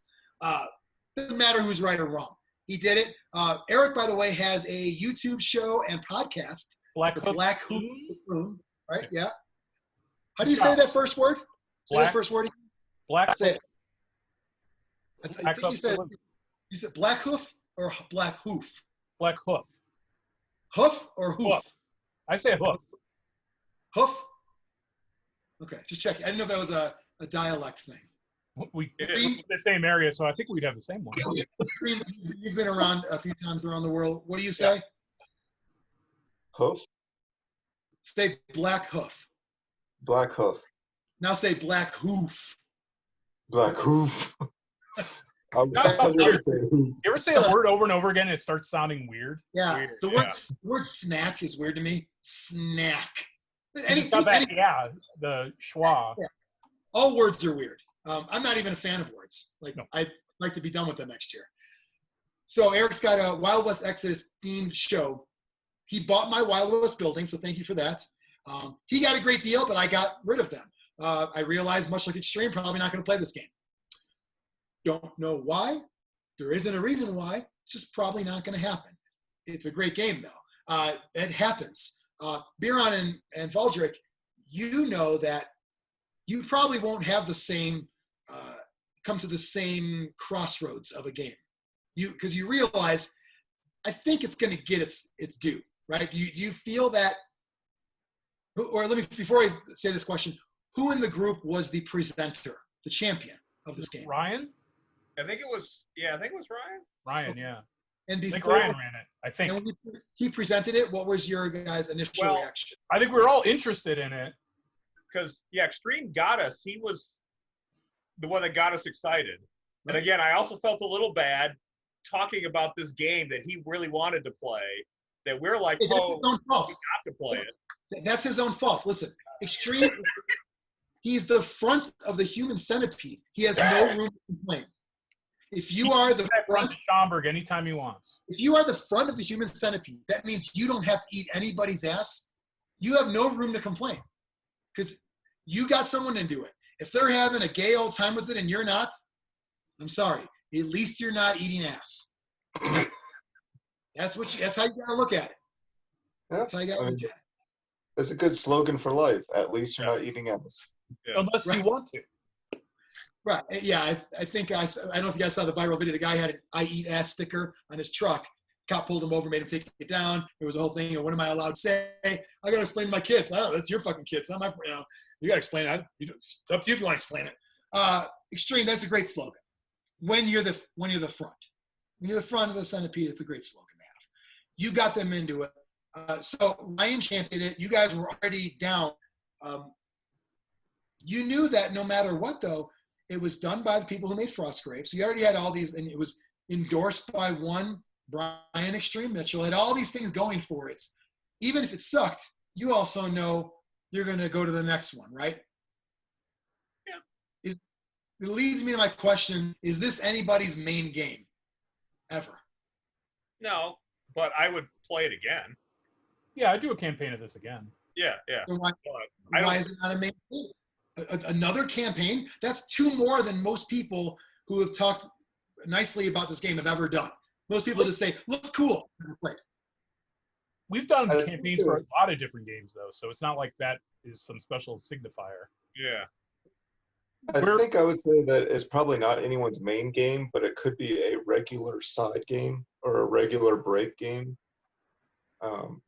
Doesn't matter who's right or wrong. He did it. Eric, by the way, has a YouTube show and podcast. Black Hoop, right? Yeah. How do you Yeah. say that first word? Say Black- that first word. Black Say it. I Black think Hoof. you said black hoof or black hoof? Black Hoof. Hoof or hoof? Hoof. I say hoof. Hoof? Okay, just check. I didn't know if that was a dialect thing. We It we're is. in the same area, so I think we'd have the same one. You've been around a few times around the world. What do you say? Hoof, Say black hoof. black hoof, Now say black hoof. black hoof. I was That sounds gonna weird. say hoof. You ever say a word over and over again and it starts sounding weird? Yeah, Weird, the yeah. word snack is weird to me. Snack. It's not that, yeah, the schwa. Yeah. All words are weird. I'm not even a fan of words. Like, No. I'd like to be done with them next year. So Eric's got a Wild West Exodus themed show. He bought my Wild West building, so thank you for that. He got a great deal, but I got rid of them. I realized, much like Extreme, probably not going to play this game. Don't know why. There isn't a reason why. It's just probably not going to happen. It's a great game, though. It happens. Biran and Valdrick, you know that you probably won't have the same, come to the same crossroads of a game. Because you realize, I think it's going to get its due, right? Do you feel that, or let me, before I say this question, who in the group was the presenter, the champion of this game? Ryan? I think it was Ryan. Ryan, yeah. And I think before Ryan ran it. I think. and when he presented it, what was your guys' initial Well, reaction? I think we were all interested in it. Because Extreme got us. He was the one that got us excited. And again, I also felt a little bad talking about this game that he really wanted to play. That we're like, Hey, that's oh, his own fault. we have to play it. That's his own fault. Listen, Extreme, he's the front of the human centipede. He has no room to complain. If you are the Run front, to Schaumburg anytime he wants. if you are the front of the human centipede, that means you don't have to eat anybody's ass. You have no room to complain because you got someone into it. If they're having a gay old time with it and you're not, I'm sorry. At least you're not eating ass. That's how you gotta look at it. Yeah, That's how you gotta I look mean, at it. that's a good slogan for life. At least you're not eating ass. Yeah. Unless Right. you want to. Right. Yeah. I think I don't know if you guys saw the viral video. The guy had an "I eat ass" sticker on his truck. Cop pulled him over, made him take it down. There was a whole thing. What am I allowed to say? I gotta explain to my kids. Oh, that's your fucking kids. Not my. You gotta explain it. It's up to you if you want to explain it. Extreme, that's a great slogan. When you're the front. When you're the front of the centipede, it's a great slogan to have. You got them into it. So Ryan championed it. You guys were already down. You knew that no matter what, though, it was done by the people who made Frostgrave. So you already had all these, and it was endorsed by one, Brian Extreme Mitchell, had all these things going for it. Even if it sucked, you also know you're going to go to the next one, right? Yeah. It leads me to my question, is this anybody's main game ever? No, but I would play it again. Yeah, I'd do a campaign of this again. Yeah. So why is it not a main game? Another campaign? That's 2 more than most people who have talked nicely about this game have ever done. Most people just say, looks cool. Never played. We've done campaigns for a lot of different games, though, so it's not like that is some special signifier. Yeah. I think I would say that it's probably not anyone's main game, but it could be a regular side game or a regular break game.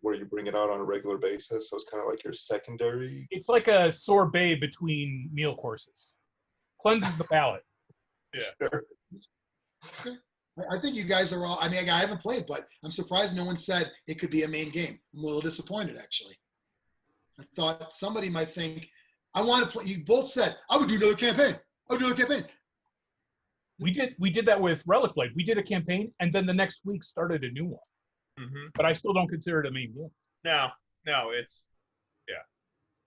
Where you bring it out on a regular basis, so it's kind of like your secondary. It's like a sorbet between meal courses. Cleanses the palate. Yeah. Sure. Okay. I think you guys are all, I mean, I haven't played, but I'm surprised no one said it could be a main game. I'm a little disappointed, actually. I thought somebody might think, I want to play. You both said, I would do another campaign. I would do another campaign. We did that with Relic Blade. We did a campaign, and then the next week started a new one. Mm-hmm. But I still don't consider it a main game. No, it's, yeah.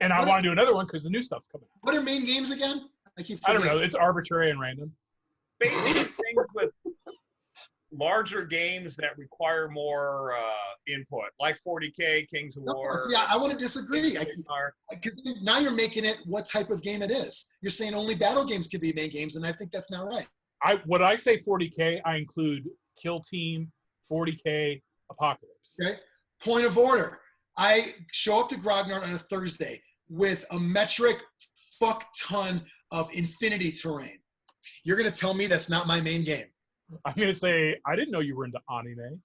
And I want to do another one because the new stuff's coming out. What are main games again? I don't know. It's arbitrary and random. Basically, things with larger games that require more input, like 40K, Kings of War. Yeah, I want to disagree. Because now you're making it what type of game it is. You're saying only battle games can be main games, and I think that's not right. When I say 40K, I include Kill Team, 40K, Apocalypse. Okay. Point of order. I show up to Grognard on a Thursday with a metric fuck ton of infinity terrain. You're going to tell me that's not my main game. I'm going to say, I didn't know you were into anime.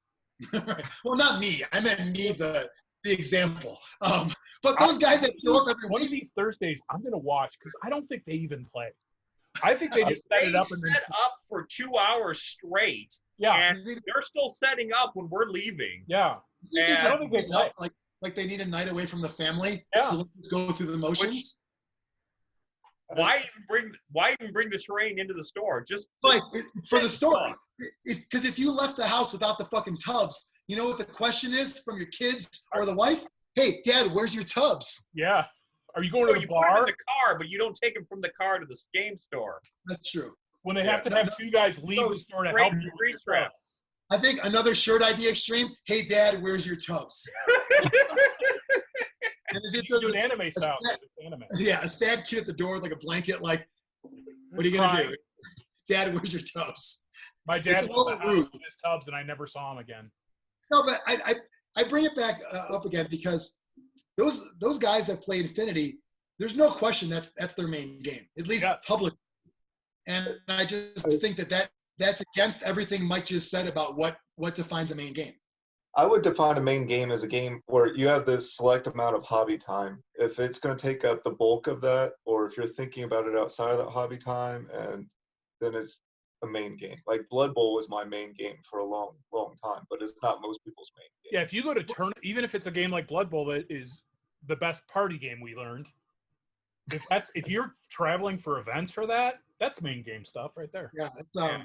Well, not me. I meant me, the example. But those guys that show up every one week. of these Thursdays, I'm going to watch because I don't think they even play. I think they just set it up and set up for 2 hours straight. Yeah, and they're still setting up when we're leaving. Yeah, and I don't think they play. Like they need a night away from the family. Yeah. So let's go through the motions. Why even bring the terrain into the store? Just like for the story. Because if you left the house without the fucking tubs, you know what the question is from your kids or the wife? Hey, Dad, where's your tubs? Yeah. Are you going to the you bar? Put them in the car, but you don't take them from the car to the game store. That's true. When they have to have 2 guys leave the store to help you with your stuff. I think another shirt idea, Extreme. Hey, Dad, where's your tubs? And it's just do an anime style. Yeah, a sad kid at the door with like a blanket. Like, what are you gonna do? Dad, where's your tubs? My dad was in the house with his tubs, and I never saw him again. No, but I bring it back up again because those guys that play Infinity, there's no question that's their main game, at least public. And I just think that's against everything Mike just said about what defines a main game. I would define a main game as a game where you have this select amount of hobby time. If it's going to take up the bulk of that, or if you're thinking about it outside of that hobby time, and then it's a main game. Like Blood Bowl was my main game for a long, long time, but it's not most people's main game. Yeah, if you go to even if it's a game like Blood Bowl that is the best party game we learned, if you're traveling for events for that, that's main game stuff right there. Yeah,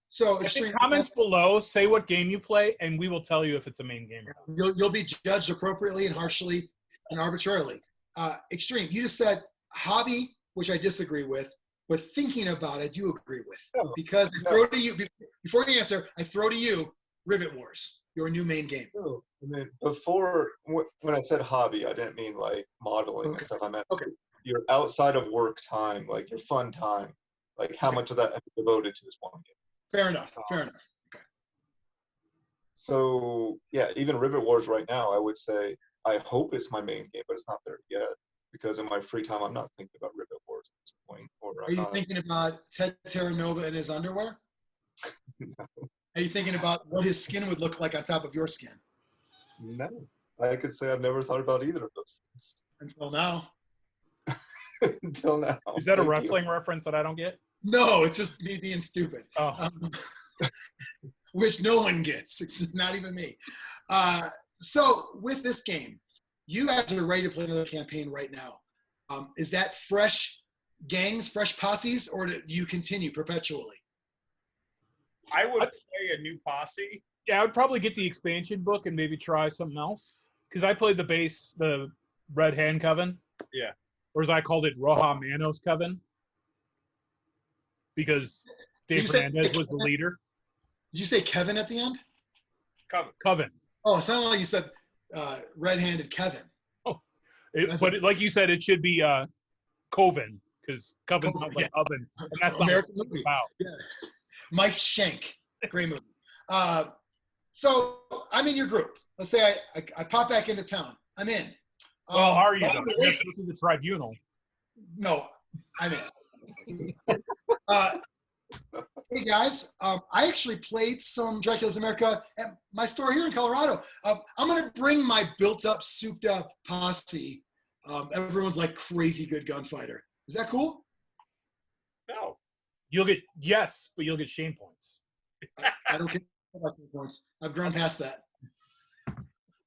so Extreme comments below, say what game you play, and we will tell you if it's a main game. You'll be judged appropriately and harshly and arbitrarily. Extreme, you just said hobby, which I disagree with, but thinking about I do agree with. Because I throw to you, before you answer, I throw to you Rivet Wars, your new main game. I mean, before, when I said hobby, I didn't mean like modeling and stuff. I meant your outside of work time, like your fun time, like how much of that have you devoted to this one game. Fair enough. Okay. So yeah, even Rivet Wars right now, I would say I hope it's my main game, but it's not there yet because in my free time, I'm not thinking about Rivet Wars at this point. Are you thinking about Ted Terranova and his underwear? No. Are you thinking about what his skin would look like on top of your skin? No, I could say I've never thought about either of those things until now. until now. Is that a Thank you. wrestling reference that I don't get? No, it's just me being stupid. Oh. Which no one gets. It's not even me. So with this game, you guys are ready to play another campaign right now. Is that fresh gangs, fresh posses, or do you continue perpetually? I would play a new posse. Yeah, I would probably get the expansion book and maybe try something else. Because I played the Red Hand Coven. Yeah. Or as I called it, Roja Manos Coven. Because Dave Fernandez was the leader. Did you say Kevin at the end? Coven. Oh, it sounded like you said red-handed Kevin. Oh, like you said, it should be Coven. Because Coven sounds like oven. And that's not American what it's movie. about. Yeah. Mike Schenk. Great movie. So I'm in your group. Let's say I pop back into town. I'm in. Well, are you? You have to go through the tribunal. No, I'm in. Hey guys, I actually played some Dracula's America at my store here in Colorado. I'm gonna bring my built-up, souped-up posse. Everyone's like crazy good gunfighter. Is that cool? No. You'll get but you'll get shame points. I don't care about shame points. I've grown past that.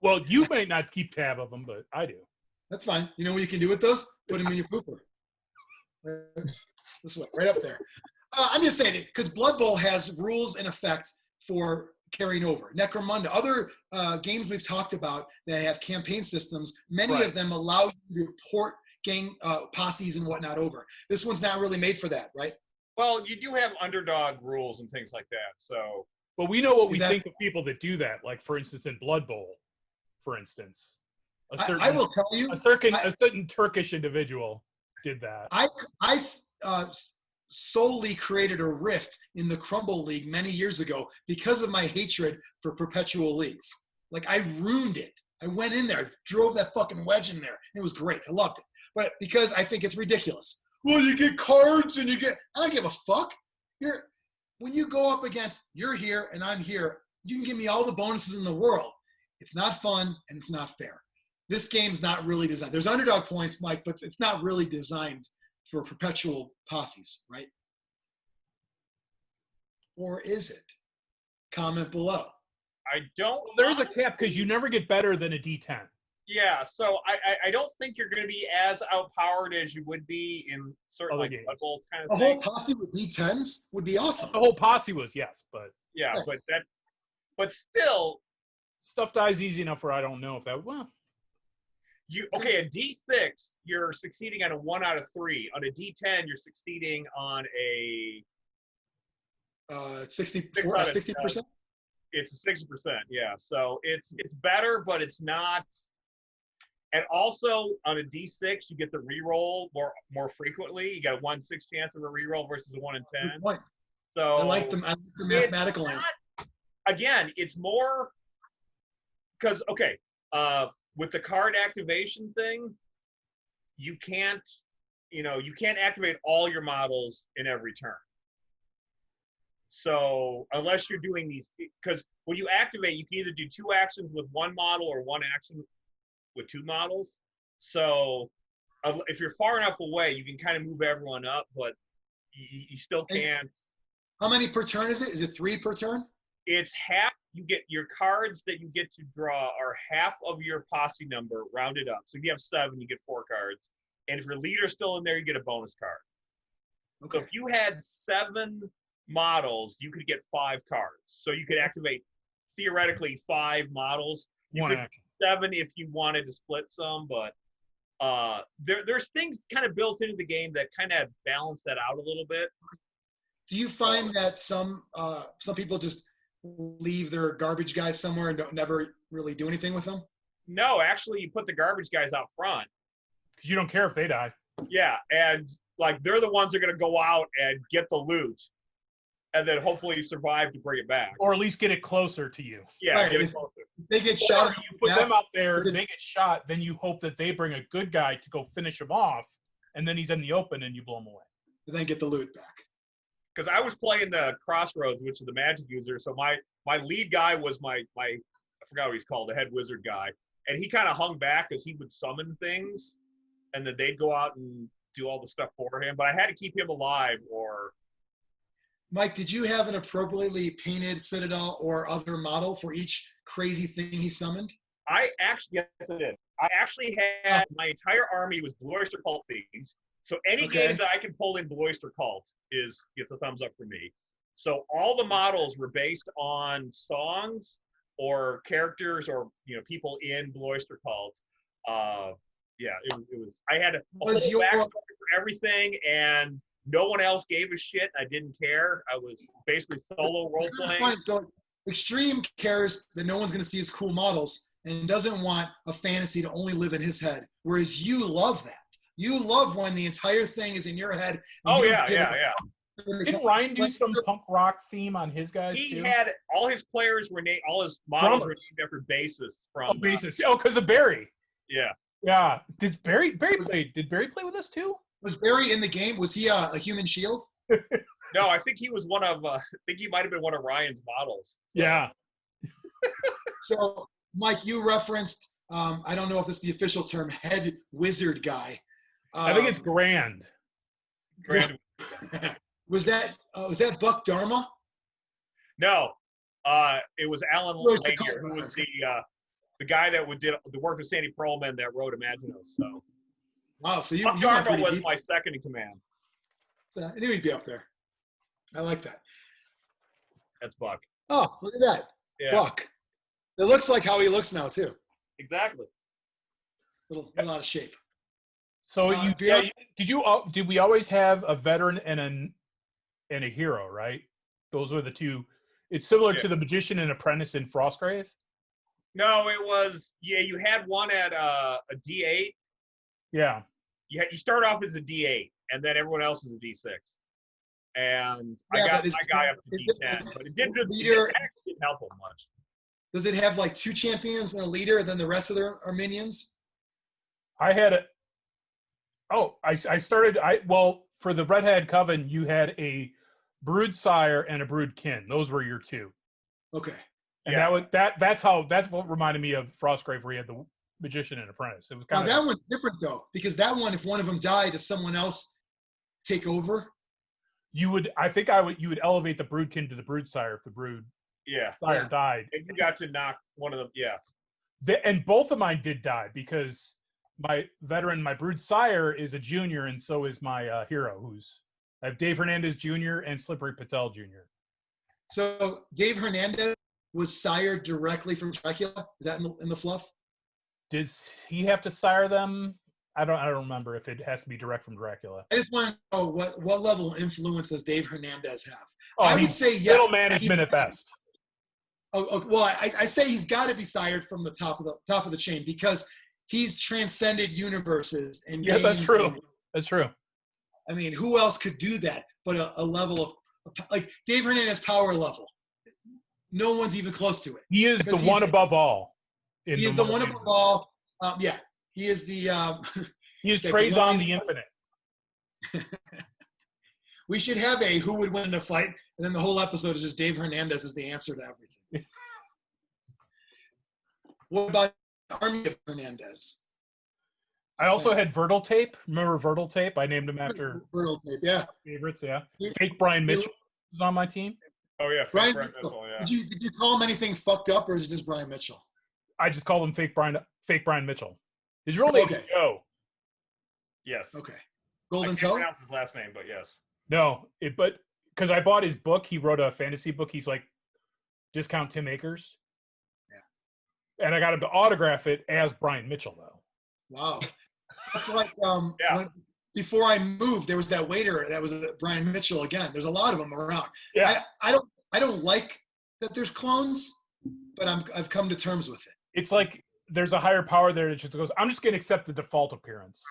Well, you might not keep tab of them, but I do. That's fine. You know what you can do with those? Put them in your pooper. This way, right up there. I'm just saying it because Blood Bowl has rules in effect for carrying over. Necromunda, other games we've talked about that have campaign systems, many of them allow you to port gang posses and whatnot over. This one's not really made for that, right? Well, you do have underdog rules and things like that. So, but we know what we think of people that do that. Like, for instance, in Blood Bowl, for instance, I will tell you, a certain Turkish individual did that. I solely created a rift in the Crumble League many years ago because of my hatred for perpetual leagues. Like, I ruined it. I went in there, drove that fucking wedge in there. It was great. I loved it. But because I think it's ridiculous. Well, you get cards and I don't give a fuck. When you go up against, you're here and I'm here, you can give me all the bonuses in the world. It's not fun and it's not fair. This game's not really designed. There's underdog points, Mike, but it's not really designed for perpetual posses, right? Or is it? Comment below. I don't. There's a cap because you never get better than a D10. Yeah, so I don't think you're going to be as outpowered as you would be in certain like Blood Bowl kind of thing. A whole posse with D10s would be awesome. The whole posse was, yes, but yeah, but still, stuff dies easy enough where I don't know if that a D6 you're succeeding on a 1 out of 3. On a D10 you're succeeding on a 60%. It's a 60%, yeah. So it's better, but it's not. And also on a D6 you get the reroll more frequently. You got a 1/6 chance of a reroll versus a 1 in 10. So I like the mathematical answer. Again, it's more because with the card activation thing, you can't activate all your models in every turn. So unless you're doing these, because when you activate, you can either do 2 actions with 1 model or 1 action with 2 models. So if you're far enough away, you can kind of move everyone up, but you still can't. How many per turn is it? Is it 3 per turn? It's half. You get your cards that you get to draw are half of your posse number rounded up. So if you have 7, you get 4 cards. And if your leader's still in there, you get a bonus card. Okay. So if you had 7 models, you could get 5 cards. So you could activate theoretically 5 models. You could 7 if you wanted to split some, but there's things kind of built into the game that kind of balance that out a little bit. Do you find that some people just leave their garbage guys somewhere and never really do anything with them? No, actually, you put the garbage guys out front. Because you don't care if they die. Yeah, and like they're the ones that are going to go out and get the loot, and then hopefully you survive to bring it back. Or at least get it closer to you. Yeah, right. Get it closer. They get shot. You put them out there, they get shot, then you hope that they bring a good guy to go finish him off, and then he's in the open and you blow him away. And then get the loot back. Because I was playing the Crossroads, which is the magic user, so my lead guy was my I forgot what he's called, the head wizard guy, and he kind of hung back because he would summon things, and then they'd go out and do all the stuff for him, but I had to keep him alive or. Mike, did you have an appropriately painted Citadel or other model for each crazy thing he summoned? Yes, I did. I actually had my entire army was Blue Oyster Cult themed. So any game that I can pull in Blue Oyster Cult gets a thumbs up for me. So all the models were based on songs or characters or people in Blue Oyster Cult. It was. I had a whole backstory for everything, and no one else gave a shit. I didn't care. I was basically solo role playing. So Extreme cares that no one's going to see his cool models and doesn't want a fantasy to only live in his head. Whereas you love that. You love when the entire thing is in your head. Oh yeah. Didn't Ryan do some punk rock theme on his guys too? He had all his players were named. All his models were named after bassists from. Bassists. Because of Barry. Yeah. Yeah. Did Barry play with us too? Was Barry in the game? Was he a human shield? No, I think he was one of. I think he might have been one of Ryan's models. So. Yeah. So, Mike, you referenced. I don't know if it's the official term, head wizard guy. I think it's Grand. Was that Buck Dharma? No, it was Alan Lanier, who was the guy that did the work with Sandy Perlman that wrote Imaginos. So. Wow, so Buck Dharma was my second in command. So I knew he'd be up there. I like that. That's Buck. Oh, look at that. Yeah. Buck. It looks like how he looks now, too. Exactly. Little out of shape. So did we always have a veteran and a hero, right? Those were the two. It's similar to the Magician and Apprentice in Frostgrave. No, it was you had one at a D8. Yeah. You start off as a D8, and then everyone else is a D6. And I got my guy up to D10, but it didn't help him much. Does it have like two champions and a leader, and then the rest of their are minions? I had a. Oh, I started. For the Redhead Coven, you had a Broodsire and a Broodkin. Those were your two. Okay. And that's what reminded me of Frostgrave, where you had the Magician and Apprentice. It was kind of that one's different though, because that one, if one of them died, does someone else take over? You would elevate the Broodkin to the Broodsire if the Broodsire died. And you got to knock one of them. Yeah. And both of mine did die because my Broodsire is a junior, and so is my hero, I have Dave Hernandez Jr. and Slippery Patel Jr. So Dave Hernandez was sired directly from Dracula. Is that in the fluff? Does he have to sire them? I don't remember if it has to be direct from Dracula. I just want to know what level of influence does Dave Hernandez have? I would say middle management at best. Well, I say he's got to be sired from the top of the chain because he's transcended universes and games. That's true. That's true. I mean, who else could do that? But a level of like Dave Hernandez power level. No one's even close to it. He is the one above all. He is the one above all. He is the. He is Trazon the Infinite. We should have a who would win in a fight, and then the whole episode is just Dave Hernandez is the answer to everything. What about Army of Hernandez? I also had Vertal Tape. Remember Vertal Tape? I named him after Vertal Tape. Yeah. Favorites. Yeah. Fake Brian Mitchell was on my team. Oh yeah, Brian Mitchell. Yeah. Did you call him anything fucked up, or is it just Brian Mitchell? I just called him Fake Brian Mitchell. His real name is Joe. Yes. Okay. Golden I Toe. can't pronounce his last name, but yes. No, but because I bought his book, he wrote a fantasy book. He's like discount Tim Akers. Yeah. And I got him to autograph it as Brian Mitchell, though. Wow. That's like before I moved, there was that waiter that was Brian Mitchell again. There's a lot of them around. Yeah. I don't like that there's clones, but I've come to terms with it. It's like there's a higher power there that just goes, I'm just going to accept the default appearance.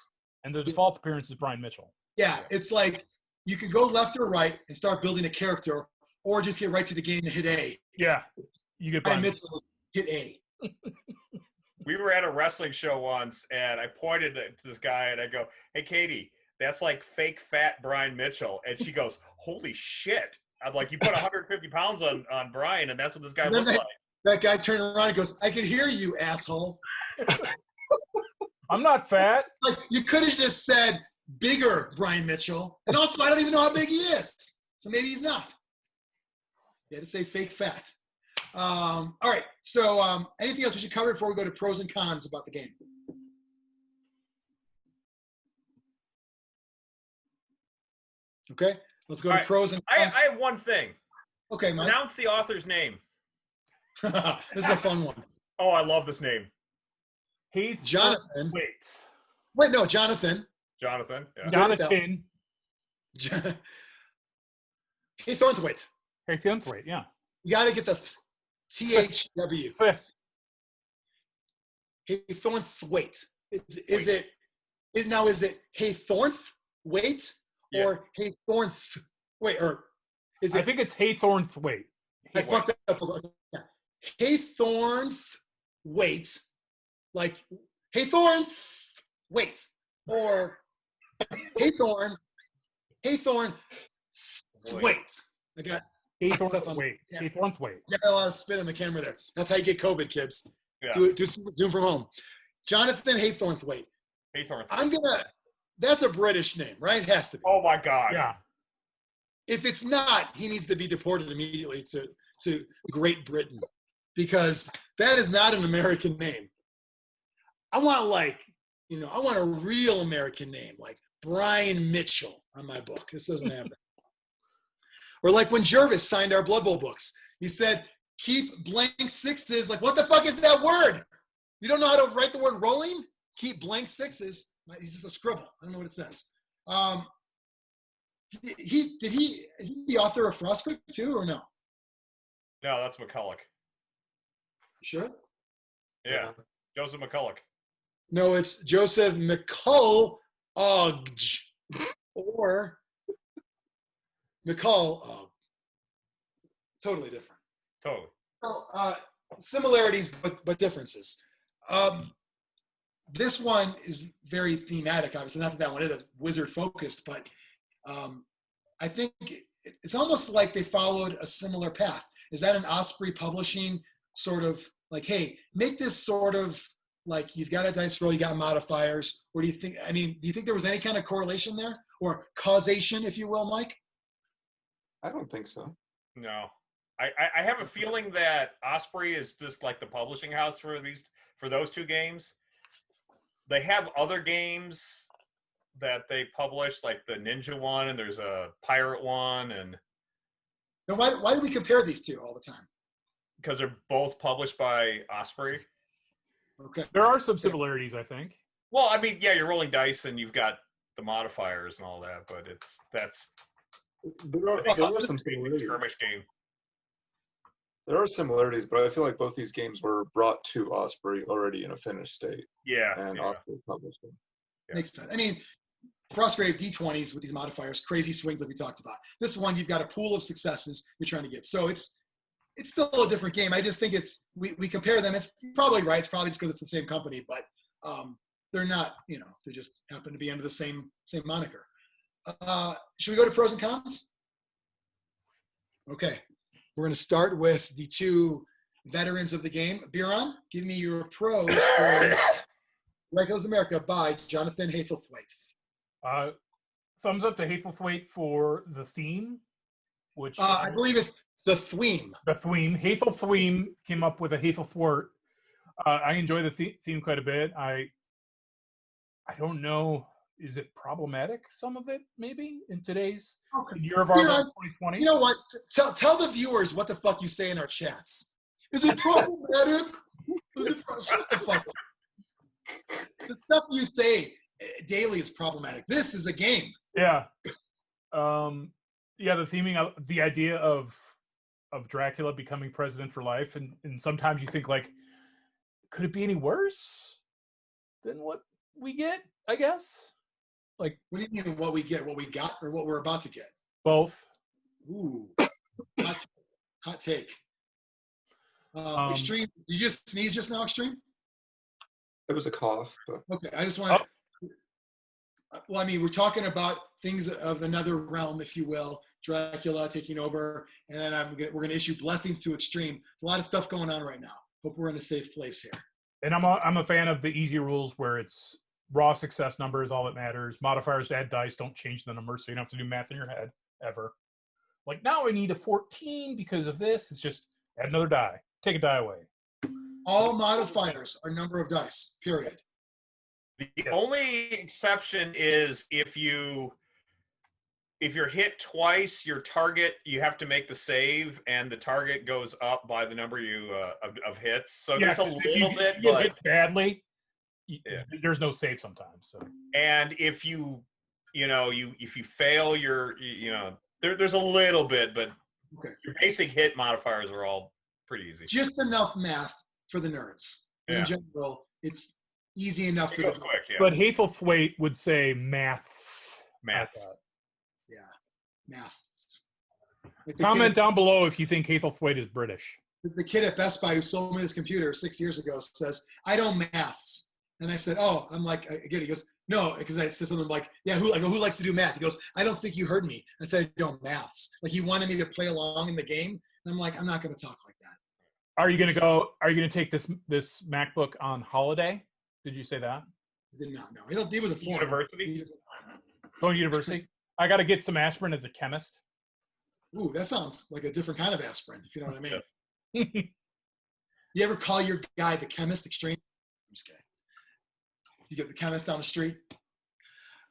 And the default appearance is Brian Mitchell. Yeah, it's like you can go left or right and start building a character, or just get right to the game and hit A. Yeah, you get Brian Mitchell, hit A. We were at a wrestling show once, and I pointed to this guy, and I go, "Hey, Katie, that's like fake fat Brian Mitchell." And she goes, "Holy shit." I'm like, you put 150 pounds on Brian, and that's what this guy looks like. That guy turned around and goes, "I can hear you, asshole." I'm not fat. Like, you could have just said, bigger Brian Mitchell. And also, I don't even know how big he is. So maybe he's not. You had to say fake fat. All right. So anything else we should cover before we go to pros and cons about the game? Okay. Let's go to pros and cons. I have one thing. Okay, Mike. Pronounce the author's name. This is a fun one. Oh, I love this name. Heath. Jonathan. Wait, no, Jonathan. Jonathan. Yeah. Jonathan. Hey, Thornthwaite. Hey, Thornthwaite. Yeah. You got to get the THW. Hey, Thornthwaite. Is it Hey Thornthwaite or Hey Thornthwaite or is it? I think it's Hey Thornthwaite. I fucked up. Yeah. Hey Thornthwaite, like Hey Thornthwaite or Hey Thornthwaite. I got Hey Thornthwaite. Yeah. Hey Thornthwaite. You got a lot of spit on the camera there. That's how you get COVID, kids. Yeah. Do them from home. Jonathan Haythornthwaite. Haythornthwaite. That's a British name, right? It has to be. Oh my God. Yeah. If it's not, he needs to be deported immediately to Great Britain because that is not an American name. I want I want a real American name like Brian Mitchell on my book. This doesn't have that. Or like when Jervis signed our Blood Bowl books, he said, keep blank sixes. Like, what the fuck is that word? You don't know how to write the word rolling? Keep blank sixes. It's just a scribble. I don't know what it says. Is he the author of Frostgrave too, or no? No, that's McCulloch. Sure. Yeah. Joseph McCulloch. No, it's Joseph McCulloch or McCall. Totally different. Totally. Well, similarities, but differences. This one is very thematic, obviously. Not that one is wizard focused, but I think it's almost like they followed a similar path. Is that an Osprey Publishing sort of like, hey, make this sort of like you've got a dice roll, you got modifiers, or do you think? I mean, do you think there was any kind of correlation there or causation, if you will, Mike? I don't think so. No. I have a feeling that Osprey is just like the publishing house for those two games. They have other games that they publish, like the Ninja one, and there's a Pirate one, and then why do we compare these two all the time? Because they're both published by Osprey. Okay. There are some similarities, I think. Well, I mean, yeah, you're rolling dice and you've got the modifiers and all that, but there are some similarities. Skirmish game. There are similarities, but I feel like both these games were brought to Osprey already in a finished state. Yeah. And Osprey published them. Yeah. Makes sense. I mean, Frostgrave D20s with these modifiers, crazy swings that we talked about. This one, you've got a pool of successes you're trying to get. So it's still a different game. I just think we compare them. It's probably right. It's probably just because it's the same company, but they're not, they just happen to be under the same moniker. Should we go to pros and cons? Okay. We're going to start with the two veterans of the game. Biran, give me your pros for Dracula's America by Jonathan Haythornthwaite. Thumbs up to Haythornthwaite for the theme, which I believe it's the theme. The theme. Haythornthwaite came up with a Haythornthwaite. I enjoy the theme quite a bit. I don't know. Is it problematic? Some of it, maybe, in today's year of our 2020. You know what? Tell the viewers what the fuck you say in our chats. Is it problematic? Shut the fuck up. The stuff you say daily is problematic. This is a game. Yeah. The theming, the idea of Dracula becoming president for life, and sometimes you think, like, could it be any worse than what we get, I guess? Like, what do you mean what we get, what we got, or what we're about to get? Both. Ooh, hot take. Extreme. Did you just sneeze just now, Extreme? It was a cough. But... Okay, I just want to. Well, I mean, we're talking about things of another realm, if you will. Dracula taking over, and then we're going to issue blessings to Extreme. There's a lot of stuff going on right now. Hope we're in a safe place here. And I'm a fan of the easy rules where it's raw success number is all that matters. Modifiers to add dice don't change the number, so you don't have to do math in your head ever. Like, now I need a 14 because of this. It's just add another die. Take a die away. All modifiers are number of dice, period. The only exception is if you're hit twice, your target, you have to make the save, and the target goes up by the number of hits. So there's a little bit, but hit badly, there's no save sometimes. So. And if you fail there's a little bit, but your basic hit modifiers are all pretty easy. Just enough math for the nerds. In general, it's easy enough for them. Quick, yeah. But Hazelthwaite would say maths. Maths. Yeah, maths. Like Comment down below if you think Hazelthwaite is British. The kid at Best Buy who sold me this computer 6 years ago says, I don't maths. And I said, oh, I'm like, I get it. He goes, no, because I said something like, yeah, who likes to do math? He goes, I don't think you heard me. I said, I don't maths. Like, he wanted me to play along in the game. And I'm like, I'm not going to talk like that. Are you going to take this MacBook on holiday? Did you say that? I did not know. He was a university. Going to university. I got to get some aspirin as a chemist. Ooh, that sounds like a different kind of aspirin, if you know what I mean. You ever call your guy the chemist extreme? I'm just kidding. You get the chemist down the street.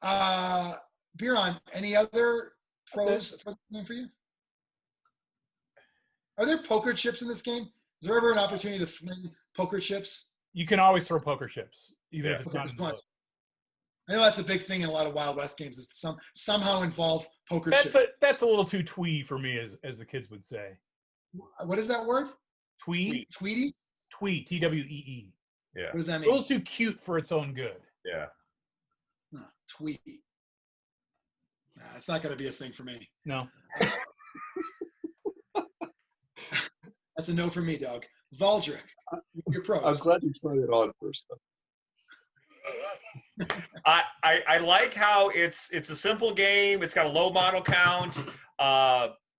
Biran, any other pros for you? Are there poker chips in this game? Is there ever an opportunity to fling poker chips? You can always throw poker chips, even if it's not in the book. I know that's a big thing in a lot of Wild West games, is to somehow involve poker chips. That's a little too twee for me, as the kids would say. What is that word? Twee? Tweety? Twee, T-W-E-E. Yeah. What does that mean? A little too cute for its own good. Yeah. Tweety. Nah, it's not going to be a thing for me. No. That's a no for me, dog. Valdrick, your pros. I'm glad you tried it on first, though. I like how it's a simple game. It's got a low model count.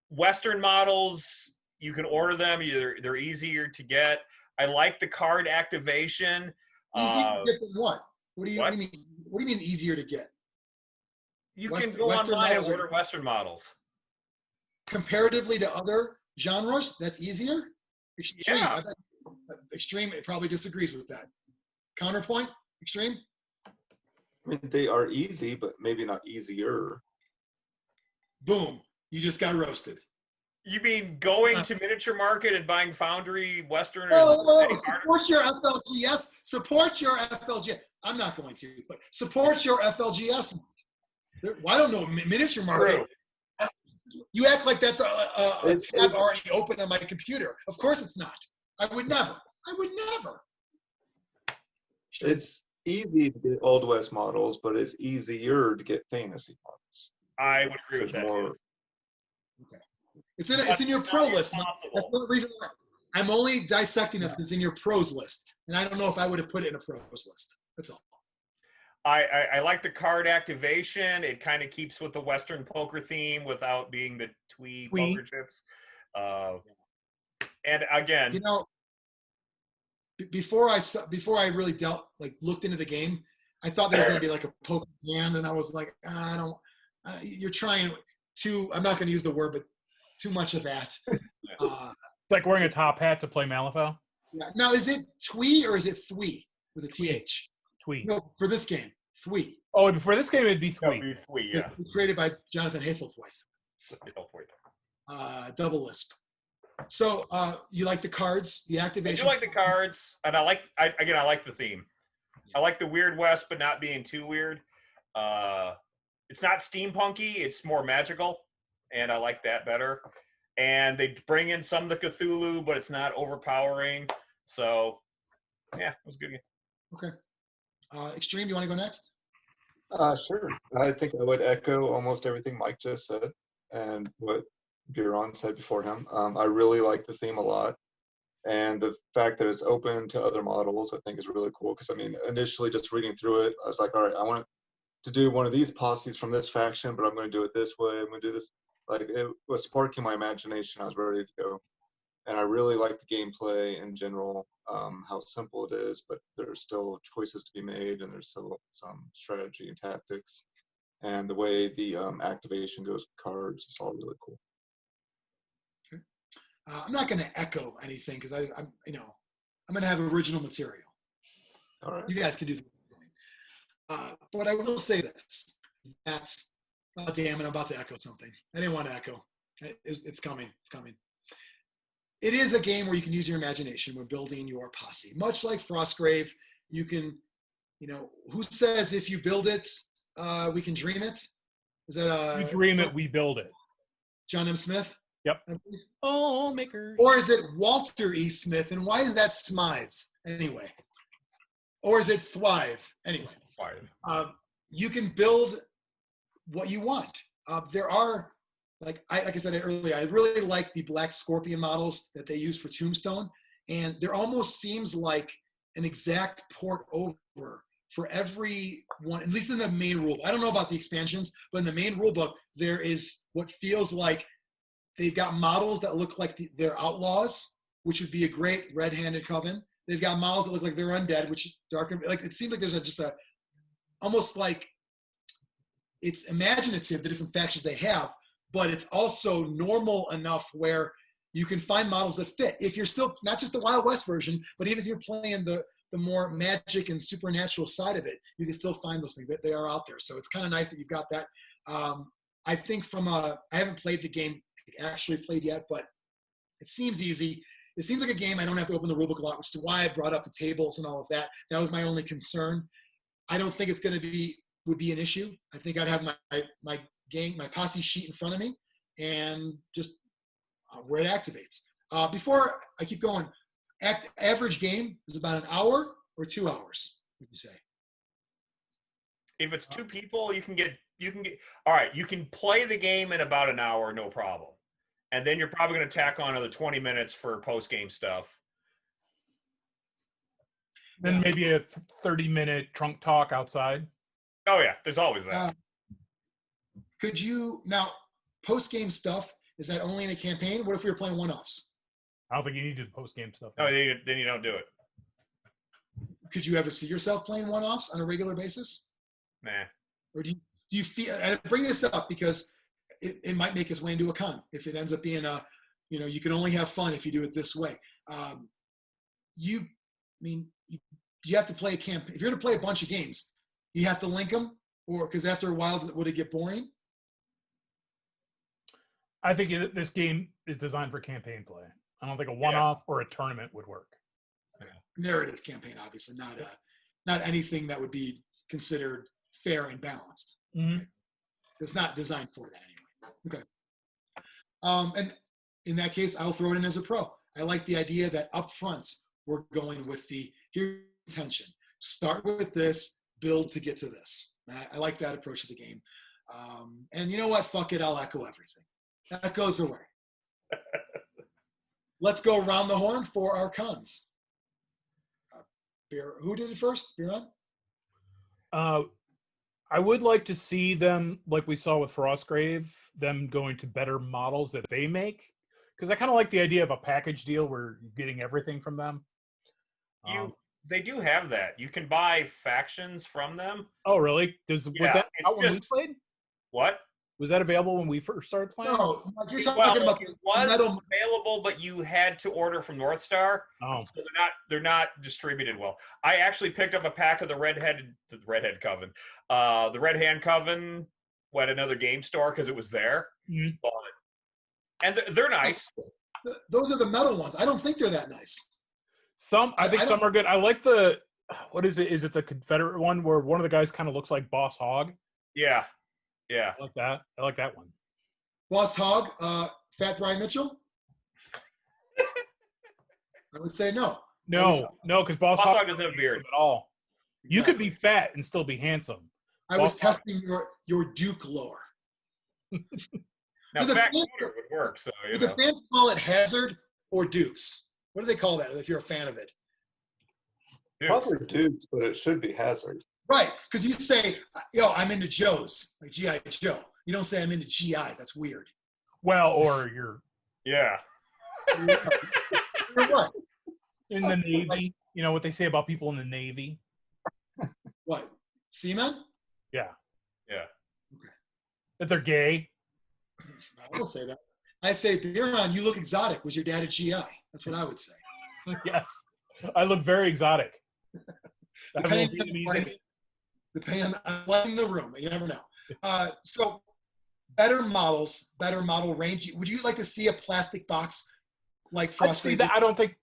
Western models, you can order them. They're easier to get. I like the card activation. Easier to get than what? What do you mean? What do you mean easier to get? You can go online and order Western models. Comparatively to other genres, that's easier? Extreme. Yeah. Extreme, it probably disagrees with that. Counterpoint? Extreme? I mean, they are easy, but maybe not easier. Boom. You just got roasted. You mean going to Miniature Market and buying Foundry Western? Support your FLGS. Support your FLGS. I'm not going to, but support your FLGS. I don't know, Miniature Market. True. You act like that's a tab already open on my computer. Of course it's not. I would never. It's easy to get Old West models, but it's easier to get fantasy models. I would agree with that. Okay. It's in your pro list. That's the reason why I'm only dissecting this because it's in your pros list. And I don't know if I would have put it in a pros list. That's all. I like the card activation. It kind of keeps with the Western poker theme without being the twee poker chips. And again, you know, before I really looked into the game, I thought there was going to be like a poker hand, and I was like, you're trying too. I'm not going to use the word, but too much of that. It's like wearing a top hat to play Malifaux. Yeah. Now, is it twee or is it thwee with a th? Twee. No, for this game, thwee. Oh, for this game, it'd be thwee. Yeah. Created by Jonathan Hathaway. Double lisp. So you like the cards, the activation? I do like the cards, and I like the theme. I like the Weird West, but not being too weird. It's not steampunky; it's more magical, and I like that better. And they bring in some of the Cthulhu, but it's not overpowering. So, yeah, it was a good game. Okay. Extreme, do you want to go next? Sure. I think I would echo almost everything Mike just said and what Biran said before him. I really like the theme a lot. And the fact that it's open to other models, I think is really cool. Because, I mean, initially just reading through it, I was like, all right, I want to do one of these posses from this faction, but I'm going to do it this way. I'm going to do this. Like, it was sparking my imagination. I was ready to go. And I really like the gameplay in general, how simple it is, but there's still choices to be made, and there's still some strategy and tactics. And the way the activation goes with cards is all really cool. Okay. I'm not going to echo anything because I'm going to have original material. All right. You guys can do that. But I will say this: that oh damn it, I'm about to echo something. I didn't want to echo. It's coming. It's coming. It is a game where you can use your imagination when building your posse. Much like Frostgrave, you can, who says if you build it, we can dream it? Is that You dream it, we build it. John M. Smith? Yep. Oh, makers. Or is it Walter E. Smith? And why is that Smythe anyway? Or is it Thrive? Anyway, you can build what you want. There are, like I said earlier, I really like the Black Scorpion models that they use for Tombstone. And there almost seems like an exact port over for every one, at least in the main rule. I don't know about the expansions, but in the main rule book, there is what feels like they've got models that look like they're outlaws, which would be a great red-handed coven. They've got models that look like they're undead, which darker. Like it seems like there's just a almost like it's imaginative, the different factions they have, but it's also normal enough where you can find models that fit. If you're still not just the Wild West version, but even if you're playing the more magic and supernatural side of it, you can still find those things that they are out there. So it's kind of nice that you've got that. I think I haven't played the game actually played yet, but it seems easy. It seems like a game I don't have to open the rulebook a lot, which is why I brought up the tables and all of that. That was my only concern. I don't think it's going to would be an issue. I think I'd have my posse sheet in front of me and just where it activates. Before I keep going, average game is about an hour or 2 hours, would you say? If it's two people, you can get all right, you can play the game in about an hour, no problem. And then you're probably going to tack on another 20 minutes for post-game stuff. Then maybe a 30-minute trunk talk outside. Oh, yeah. There's always that. Could you, now, post-game stuff, is that only in a campaign? What if we were playing one-offs? I don't think you need to do the post-game stuff. No, then you don't do it. Could you ever see yourself playing one-offs on a regular basis? Nah. Or do you feel, and I bring this up because it might make its way into a con if it ends up being you can only have fun if you do it this way. Do you have to play a campaign? If you're going to play a bunch of games, you have to link them, or because after a while, would it get boring? I think this game is designed for campaign play. I don't think a one-off or a tournament would work. Narrative campaign, obviously, not anything that would be considered fair and balanced. Mm-hmm. Right? It's not designed for that anyway. Okay. And in that case, I'll throw it in as a pro. I like the idea that up front, we're going with here's intention. Start with this, build to get to this. And I like that approach to the game. And you know what? Fuck it. I'll echo everything. That goes away. Let's go around the horn for our cons. Who did it first? Biran? I would like to see them, like we saw with Frostgrave, them going to better models that they make. Because I kind of like the idea of a package deal where you're getting everything from them. They do have that. You can buy factions from them. Oh, really? Was that out when we played? What? Was that available when we first started playing? No, you're talking about it was available, but you had to order from North Star. Oh, so they're not distributed well. I actually picked up a pack of the Red Hand Coven at another game store because it was there. Mm-hmm. And they're nice. Those are the metal ones. I don't think they're that nice. I think some are good. I like what is it? Is it the Confederate one where one of the guys kind of looks like Boss Hogg? Yeah. I like that. I like that one. Boss Hogg, Fat Brian Mitchell? I would say no. No, because Boss Hogg doesn't have a beard at all. Exactly. You could be fat and still be handsome. I was testing your Duke lore. Now, fat would work, so you know. The fans call it Hazard or Dukes. What do they call that if you're a fan of it? Dukes. Probably Dukes, but it should be Hazard. Right, because you say, I'm into Joes, like G.I. Joe. You don't say I'm into GIs. That's weird. Well, or you're... Yeah. You're what? In the Navy, you know what they say about people in the Navy? What? Seamen? Yeah. Yeah. That they're gay. I don't say that. I say, Biran, you look exotic. Was your dad a GI? That's what I would say. Yes. I look very exotic. Depending on the room, you never know. So, better models, better model range. Would you like to see a plastic box like Frostgrave? I don't think,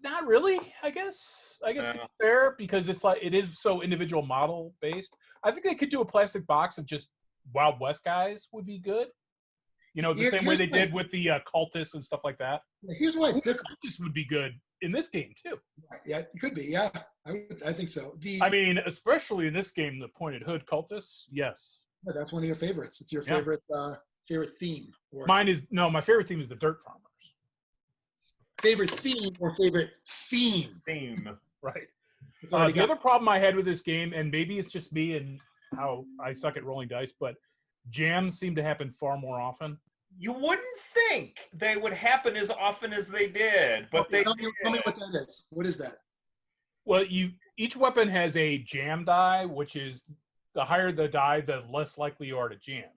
not really. I guess it's fair because it's like it is so individual model based. I think they could do a plastic box of just Wild West guys would be good. You know, the same way they did with the cultists and stuff like that. Here's why it's different. Cultists would be good in this game too. Yeah, it could be. Yeah, I think so. I mean, especially in this game, the pointed hood cultists. Yes. Yeah, that's one of your favorites. It's your favorite theme. Or Mine is my favorite theme is the dirt farmers. Favorite theme or favorite theme? Theme. Right. The other problem I had with this game, and maybe it's just me and how I suck at rolling dice, but jams seem to happen far more often. You wouldn't think they would happen as often as they did, but they tell me what that is. What is that? Well, each weapon has a jam die, which is the higher the die, the less likely you are to jam.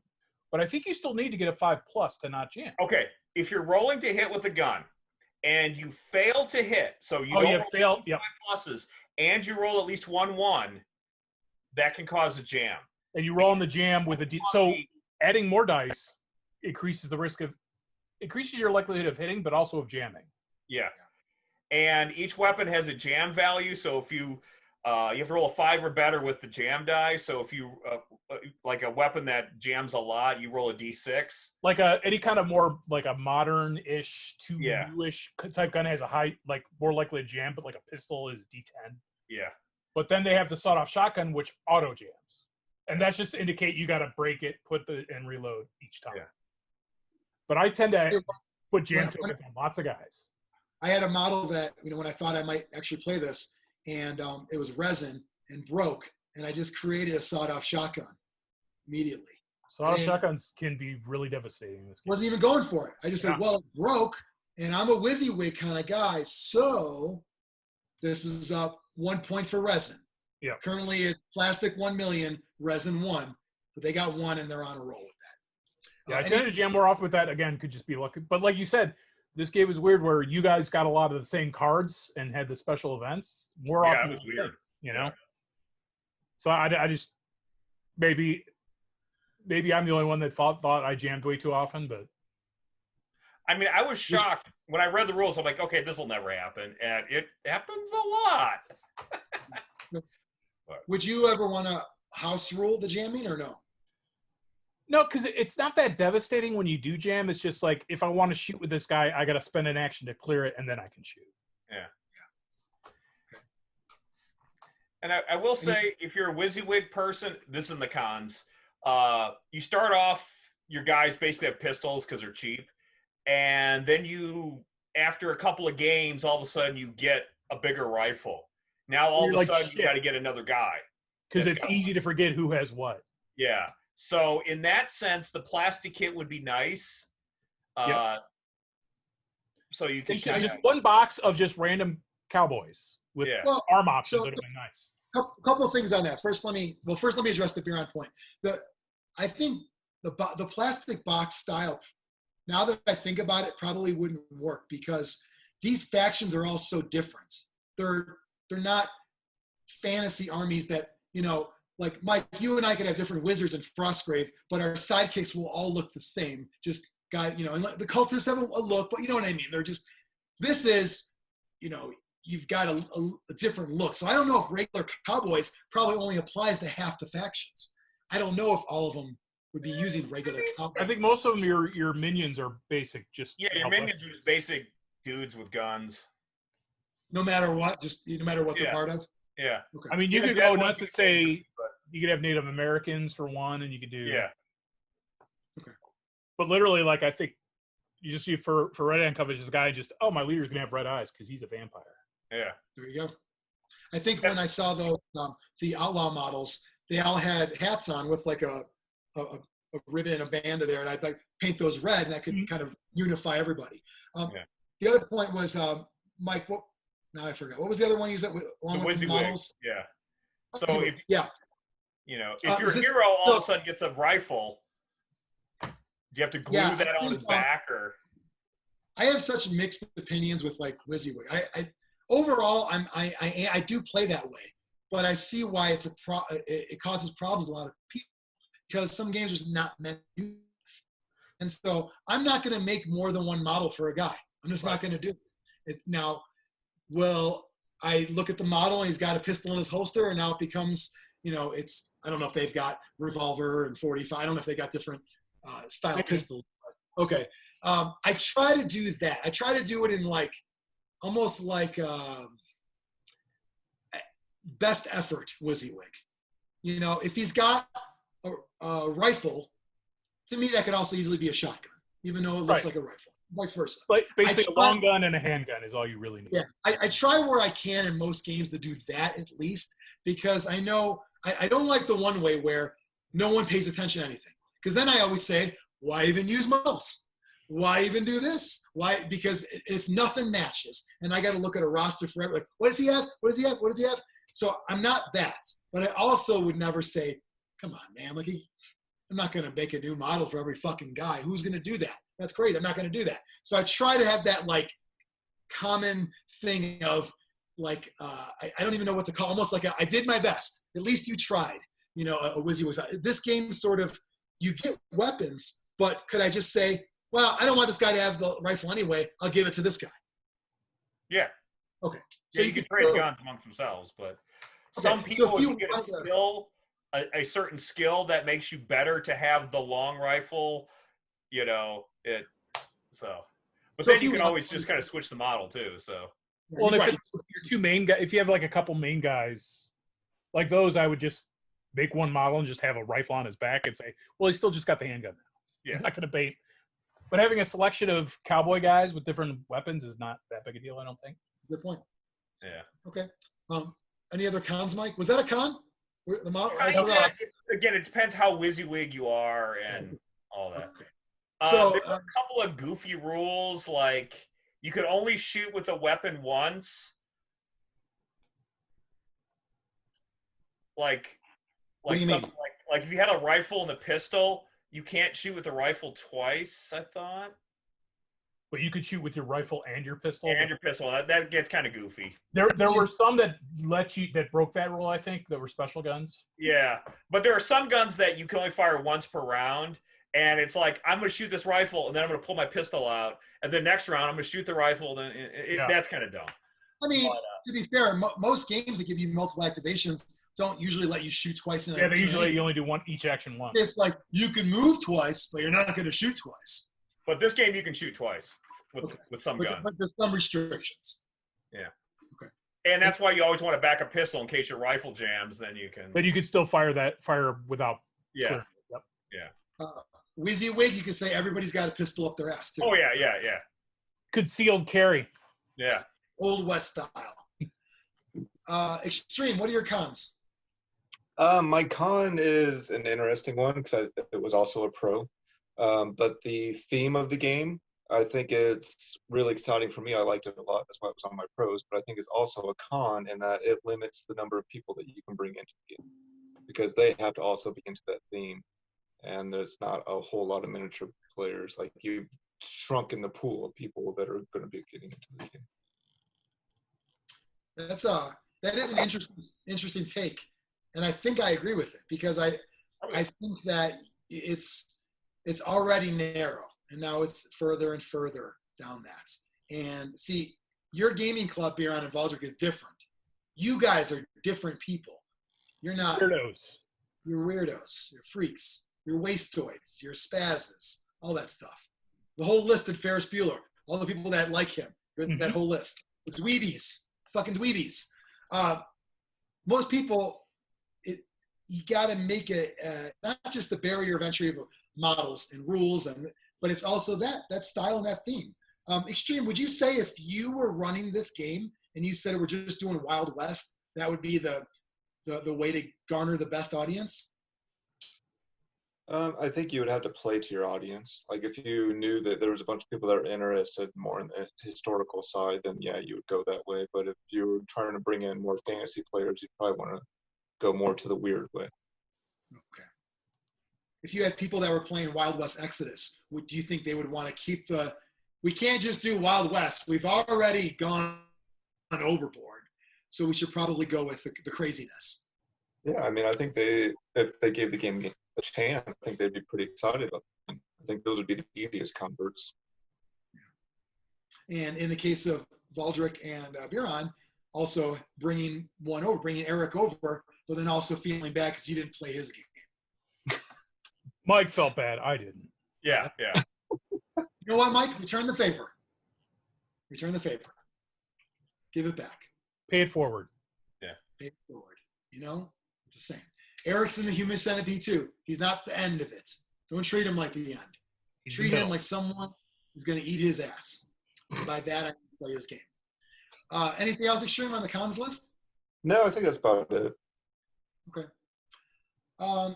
But I think you still need to get a 5+ to not jam. Okay, if you're rolling to hit with a gun and you fail to hit, so you don't roll 5 pluses, and you roll at least 1-1, that can cause a jam. And you roll in the jam with so adding more dice increases your likelihood of hitting, but also of jamming. Yeah. And each weapon has a jam value, so if you have to roll a 5 or better with the jam die. So if you like a weapon that jams a lot, you roll a d6. Like any kind of more like a modern-ish to newish type gun has a high, like more likely to jam, but like a pistol is d10. Yeah. But then they have the sawed-off shotgun, which auto jams, and that's just to indicate you got to break it, and reload each time. Yeah. But I tend to put jam tokens on lots of guys. I had a model that when I thought I might actually play this, and it was resin and broke, and I just created a sawed-off shotgun immediately. Sawed-off shotguns can be really devastating. Wasn't even going for it. I just said, well, it broke, and I'm a WYSIWYG kind of guy, so this is 1 point for resin. Yeah. Currently, it's plastic 1 million, resin 1, but they got 1, and they're on a roll with that. Yeah, I tend to jam more often with that. Again, could just be lucky. But like you said, this game is weird where you guys got a lot of the same cards and had the special events more often. Yeah, it was weird. You know? So I just, maybe I'm the only one that thought I jammed way too often, but. I mean, I was shocked when I read the rules. I'm like, okay, this will never happen. And it happens a lot. Would you ever want to house rule the jamming or no? No, because it's not that devastating when you do jam. It's just like, if I want to shoot with this guy, I got to spend an action to clear it, and then I can shoot. Yeah. And I will say, if you're a WYSIWYG person, this is in the cons. You start off, your guys basically have pistols because they're cheap. And then after a couple of games, all of a sudden you get a bigger rifle. Now all of a sudden you got to get another guy. Because it's easy to forget who has what. Yeah. So in that sense, the plastic kit would be nice. So you can just one box of just random cowboys with arm options would have been nice. Couple of things on that. First, let me address the Biran point. I think the plastic box style, now that I think about it, probably wouldn't work because these factions are all so different. They're not fantasy armies that like Mike, you and I could have different wizards in Frostgrave, but our sidekicks will all look the same. Just and the cultists have a look, but you know what I mean. They're just, this is, you've got a different look. So I don't know if regular cowboys probably only applies to half the factions. I don't know if all of them would be using regular cowboys. I think most of them, your minions are basic. Your minions are just basic dudes with guns. No matter what, no matter what they're part of. Yeah. Okay. I mean, you could go nuts and say you could have Native Americans for one, and you could do. Yeah. Okay. But literally, like, I think you just see for Red Hand coverage, this guy my leader's gonna have red eyes because he's a vampire. Yeah. There you go. I think when I saw the outlaw models, they all had hats on with like a ribbon, a band there, and I'd like paint those red, and that could kind of unify everybody. the other point was, Mike, now I forgot. What was the other one you said along with the models? Yeah. So if if your hero all of a sudden gets a rifle, do you have to glue that on his back or? I have such mixed opinions with like WYSIWYG. Overall, I do play that way, but I see why it causes problems a lot of people because some games are just not meant to do. And so I'm not going to make more than one model for a guy. I'm just not going to do it. Now, I look at the model and he's got a pistol in his holster, and now it becomes, I don't know if they've got revolver and 45. I don't know if they got different style pistols. Okay. I try to do that. I try to do it in like, almost like best effort WYSIWYG. If he's got a rifle, to me that could also easily be a shotgun, even though it looks like a rifle, vice versa. But basically a long gun and a handgun is all you really need. Yeah, I try where I can in most games to do that at least, because I know I don't like the one way where no one pays attention to anything. Because then I always say, why even use models? Why even do this? Why? Because if nothing matches, and I got to look at a roster forever, like, what does he have? What does he have? What does he have? So I'm not that, but I also would never say, come on, man, like I'm not going to make a new model for every fucking guy. Who's going to do that? That's crazy. I'm not going to do that. So I try to have that like common thing of like, I don't even know what to call, almost like I did my best. At least you tried, a WYSIWYG. This game sort of, you get weapons, but could I just say, well, I don't want this guy to have the rifle anyway. I'll give it to this guy. Yeah. Okay. So you can trade guns amongst themselves, but some people, if you get a skill, a certain skill that makes you better to have the long rifle, But then you can always just kind of switch the model too. So. Well, if your two main guys, if you have like a couple main guys, like those, I would just make one model and just have a rifle on his back and say, well, he's still just got the handgun. Yeah. I'm not going to bait. But having a selection of cowboy guys with different weapons is not that big a deal, I don't think. Good point. Yeah. Okay. Any other cons, Mike? Was that a con? The model? Again, it depends how WYSIWYG you are and all that. Okay. So there are a couple of goofy rules, like you could only shoot with a weapon once. Like what do you mean? Like if you had a rifle and a pistol, you can't shoot with the rifle twice, I thought. But you could shoot with your rifle and your pistol. And your pistol. That gets kind of goofy. There were some that broke that rule, I think, that were special guns. Yeah. But there are some guns that you can only fire once per round. And it's like, I'm going to shoot this rifle, and then I'm going to pull my pistol out. And then next round, I'm going to shoot the rifle. Then that's kind of dumb. I mean, to be fair, most games that give you multiple activations don't usually let you shoot twice in a turn. You only do each action once. It's like you can move twice, but you're not going to shoot twice. But this game, you can shoot twice with some guns. But there's some restrictions. Yeah. Okay. And that's why you always want to back a pistol in case your rifle jams. Then you can. But you can still fire without. Yeah. Clear. Yep. Yeah. WYSIWYG, you can say everybody's got a pistol up their ass too. Oh yeah. Concealed carry. Yeah. Old West style. Extreme. What are your cons? My con is an interesting one because it was also a pro. But the theme of the game, I think it's really exciting for me. I liked it a lot. That's why it was on my pros. But I think it's also a con in that it limits the number of people that you can bring into the game because they have to also be into that theme. And there's not a whole lot of miniature players. Like you've shrunken the pool of people that are going to be getting into the game. That is an interesting take. And I think I agree with it because I think that it's already narrow and now it's further and further down that. And see, your gaming club, Biran and Valdrick, is different. You guys are different people. You're not weirdos. You're weirdos. You're freaks. You're wastoids. You're spazzes. All that stuff. The whole list of Ferris Bueller. All the people that like him. That whole list. The dweebies. Fucking dweebies. Most people, you got to make it not just the barrier of entry of models and rules, but it's also that style and that theme. Extreme, would you say if you were running this game and you said we're just doing Wild West, that would be the way to garner the best audience? I think you would have to play to your audience. Like if you knew that there was a bunch of people that are interested more in the historical side, then yeah, you would go that way. But if you were trying to bring in more fantasy players, you'd probably want to go more to the weird way. Okay. If you had people that were playing Wild West Exodus, do you think they would want to keep we can't just do Wild West. We've already gone overboard. So we should probably go with the craziness. Yeah, I mean, I think if they gave the game a chance, I think they'd be pretty excited about it. I think those would be the easiest converts. And in the case of Valdrick and Biran, also bringing Eric over, but then also feeling bad because you didn't play his game. Mike felt bad. I didn't. Yeah. You know what, Mike? Return the favor. Return the favor. Give it back. Pay it forward. Pay it forward. You know? I'm just saying. Eric's in the Human Centipede too. He's not the end of it. Don't treat him like the end. Treat him like someone who's going to eat his ass. And by that, I can play his game. Anything else extreme on the cons list? No, I think that's about it. Okay.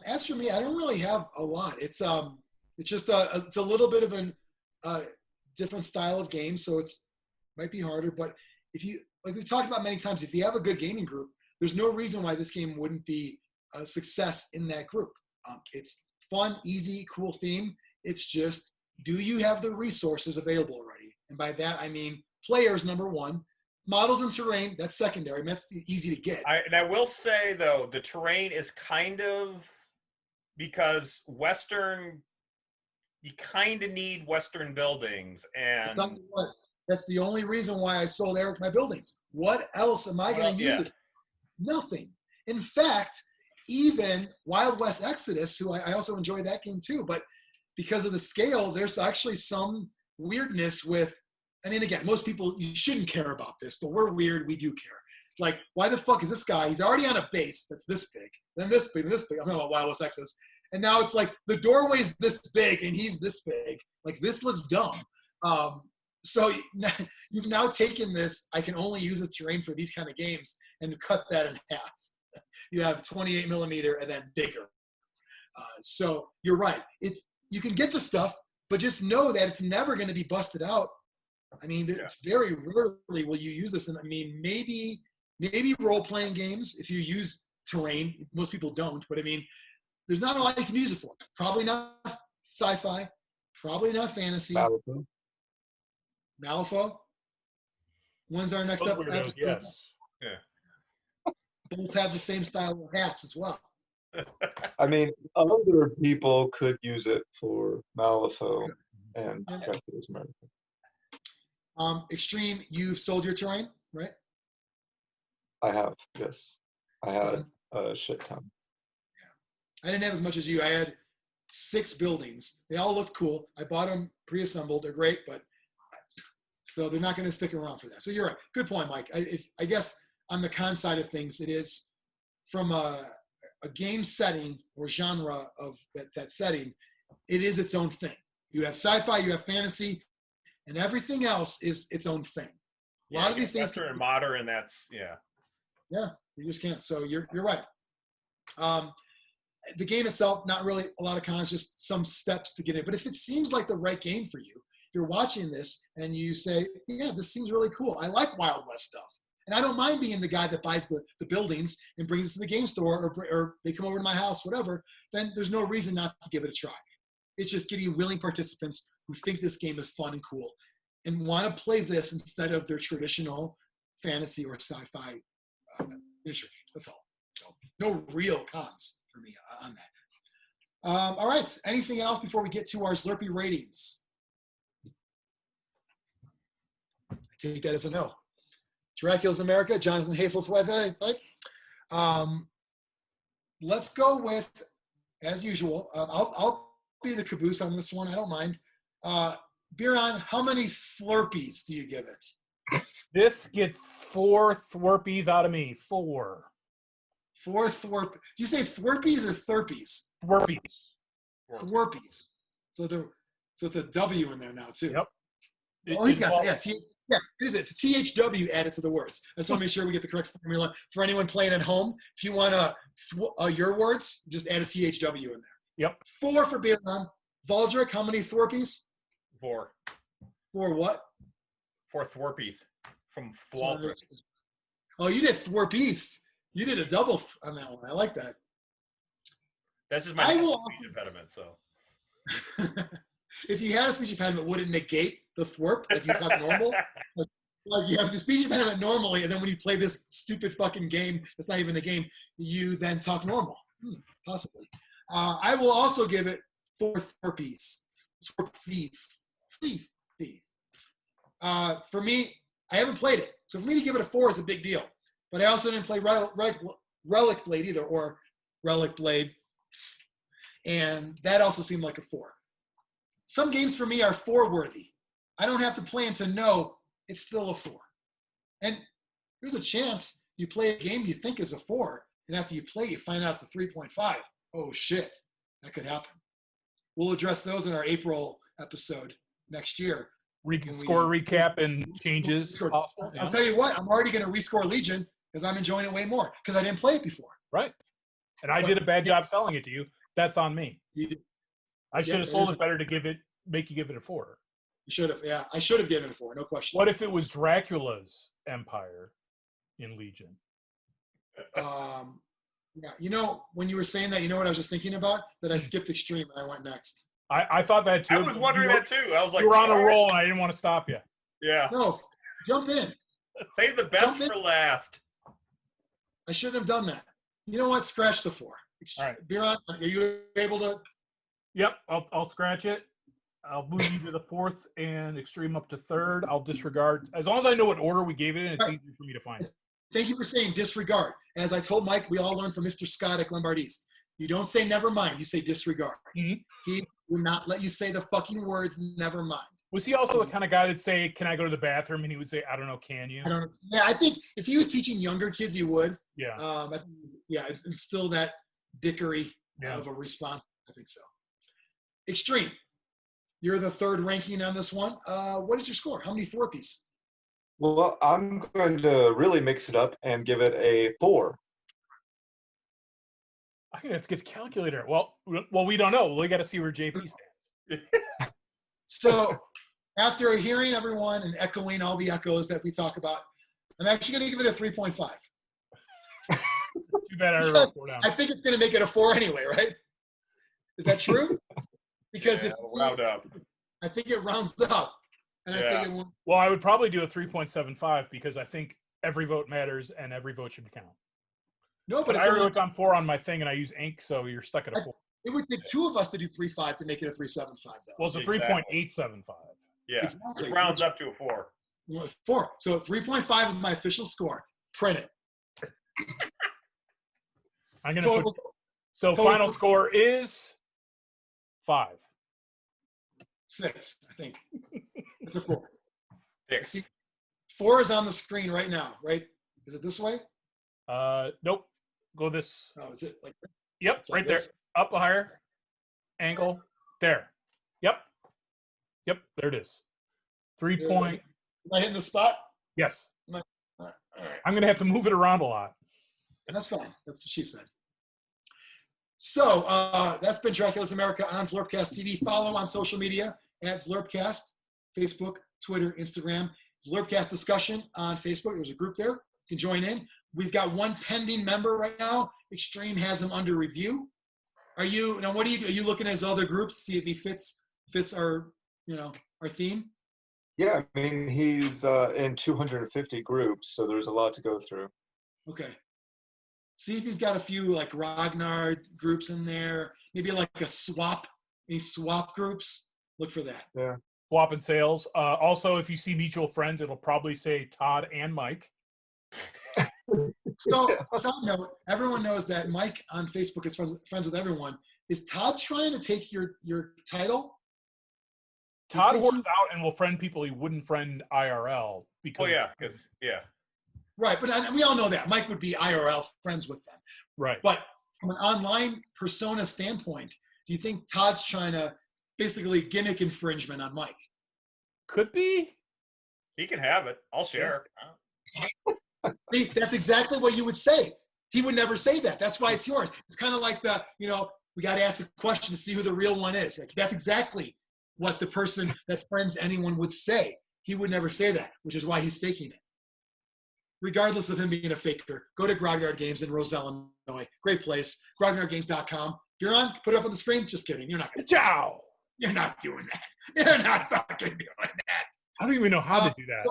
As for me, I don't really have a lot. It's just it's a little bit of a different style of game, so it's might be harder. But if you, like we've talked about many times, if you have a good gaming group, there's no reason why this game wouldn't be a success in that group. It's fun, easy, cool theme. It's just, do you have the resources available already? And by that, I mean players, number one. Models and terrain, that's secondary. That's easy to get. And I will say, though, the terrain is kind of, because Western, you kind of need Western buildings. And that's the only reason why I sold Eric my buildings. What else am I going to use it for? Nothing. In fact, even Wild West Exodus, who I also enjoy that game too, but because of the scale, there's actually some weirdness with, I mean, again, most people, you shouldn't care about this, but we're weird, we do care. Like, why the fuck is this guy, he's already on a base that's this big, then this big, then this big. I'm talking about Wild West Exodus. And now it's like, the doorway's this big and he's this big. Like, this looks dumb. So you've now taken this, I can only use the terrain for these kind of games, and cut that in half. You have 28 millimeter and then bigger. So you're right. You can get the stuff, but just know that it's never going to be busted out. I mean, it's very rarely will you use this. And I mean, maybe role-playing games, if you use terrain, most people don't, but I mean, there's not a lot you can use it for. Probably not sci-fi, probably not fantasy. Malifaux. When's our next episode? Yes. Yeah. Both have the same style of hats as well. I mean, other people could use it for Malifaux and Dracula's America. Extreme, you've sold your terrain, right? I have, yes. I had a shit ton. Yeah. I didn't have as much as you. I had 6 buildings. They all looked cool. I bought them pre-assembled. They're great, but so they're not going to stick around for that. So you're right. Good point, Mike. I guess on the con side of things, it is from a game setting or genre of that setting, it is its own thing. You have sci-fi, you have fantasy, and everything else is its own thing. A lot of these things, Western and modern, that's yeah, you just can't. So you're right. The game itself, not really a lot of cons, just some steps to get in. But if it seems like the right game for you, if you're watching this and you say, yeah, this seems really cool. I like Wild West stuff. And I don't mind being the guy that buys the buildings and brings it to the game store, or they come over to my house, whatever, then there's no reason not to give it a try. It's just getting willing participants who think this game is fun and cool and want to play this instead of their traditional fantasy or sci-fi miniature games. That's all. So no real cons for me on that. All right. Anything else before we get to our Zlurpee ratings? I take that as a no. Dracula's America, Jonathan Haythorpe. Let's go with, as usual, I'll be the caboose on this one. I don't mind. Biran, how many Flurpies do you give it? This gets 4 Thwerpies out of me. 4. 4 Thwerp. Do you say Thwerpies or Thurpies? Thwerpies. Thwerpies. So it's a W in there now too. Yep. Oh, he's got that. Yeah, it is. It's a THW added to the words. I just want to make sure we get the correct formula for anyone playing at home. If you want your words, just add a THW in there. Yep. 4 for Biran. Valdrick, how many Thorpies? 4. 4 what? 4 Thwarpeeth from Flawless. Oh, you did Thwarpeeth. You did a double on that one. I like that. That's just my speech impediment, so. If you had a speech impediment, would it negate the thwarp? Like you talk normal? Like you have the speech impediment normally, and then when you play this stupid fucking game, it's not even a game, you then talk normal. Possibly. I will also give it 4 Thwarpies. For me, I haven't played it. So for me to give it a 4 is a big deal. But I also didn't play Relic Blade either, or Relic Blade. And that also seemed like a 4. Some games for me are 4 worthy. I don't have to play them to know it's still a 4. And there's a chance you play a game you think is a 4, and after you play, you find out it's a 3.5. Oh shit, that could happen. We'll address those in our April episode next year. Score recap and changes possible. I'll tell you what, I'm already going to rescore Legion because I'm enjoying it way more because I didn't play it before. Right. And I did a bad job selling it to you. That's on me. I should have sold it better to make you give it a 4. You should have. Yeah, I should have given it a 4. No question. What if it was Dracula's empire in Legion? Yeah, you know, when you were saying that, you know what I was just thinking about? That I skipped Extreme and I went next. I thought that too. I was wondering that too. I was like, you were on a roll and I didn't want to stop you. Yeah. No, jump in. Save the best for last. I shouldn't have done that. You know what? Scratch the 4. All right. Biran, are you able to? Yep, I'll scratch it. I'll move you to the 4th and Extreme up to 3rd. I'll disregard. As long as I know what order we gave it in, it's easy for me to find it. Thank you for saying disregard. As I told Mike, we all learned from Mr. Scott at Lombard East. You don't say never mind, you say disregard. Mm-hmm. He will not let you say the fucking words never mind. Was he also the kind of guy that'd say, can I go to the bathroom? And he would say, I don't know, can you? I don't know. Yeah, I think if he was teaching younger kids, he would. Yeah. It's still that dickery of a response. I think so. Extreme. You're the 3rd ranking on this one. What is your score? How many Thwarpies? Well, I'm going to really mix it up and give it a 4. I'm gonna have to get the calculator. Well, we don't know. We got to see where JP stands. So, after hearing everyone and echoing all the echoes that we talk about, I'm actually going to give it a 3.5. Too bad I wrote 4 down. I think it's going to make it a 4 anyway, right? Is that true? Because round up. I think it rounds up. And I think well, I would probably do a 3.75 because I think every vote matters and every vote should count. No, but I wrote down 4 on my thing and I use ink, so you're stuck at a 4. It would take 2 of us to do 3.5 to make it a 3.75, though. Well, it's a 3.875. Yeah, exactly. It rounds up to a 4. 4. So 3.5 is my official score. Print it. I'm gonna put. So final score is 5. 6, I think. It's a 4. 6. See, 4 is on the screen right now, right? Is it this way? Nope. Go this. Oh, is it like that? Yep, It's like right this? there. Up higher. Angle. There. Yep. Yep, there it is. 3 point. Am I hitting the spot? Yes. All right. I'm going to have to move it around a lot. That's fine. That's what she said. So that's been Dracula's America on Zlurpcast TV. Follow on social media at Zlurpcast, Facebook, Twitter, Instagram. Zlurpcast discussion on Facebook. There's a group there. You can join in. We've got 1 pending member right now. Extreme has him under review. What do you do? Are you looking at his other groups to see if he fits our, our theme? Yeah, I mean, he's in 250 groups, so there's a lot to go through. Okay. See if he's got a few like Ragnar groups in there. Maybe like a swap. Any swap groups? Look for that. Yeah. Swap and sales. Also, if you see mutual friends, it'll probably say Todd and Mike. So, side note, everyone knows that Mike on Facebook is friends with everyone. Is Todd trying to take your title? Todd works out and will friend people he wouldn't friend IRL. Because, Right, but we all know that. Mike would be IRL friends with them. Right. But from an online persona standpoint, do you think Todd's trying to basically gimmick infringement on Mike? Could be. He can have it. I'll share. That's exactly what you would say. He would never say that. That's why it's yours. It's kind of like the We got to ask a question to see who the real one is. Like, that's exactly what the person that friends anyone would say. He would never say that, which is why he's faking it. Regardless of him being a faker, go to Grognard Games in Roselle, Illinois. Great place. grognardgames.com. Biran, put it up on the screen. Just kidding. You're not going to. Ciao. You're not doing that. You're not fucking doing that. I don't even know how to do that.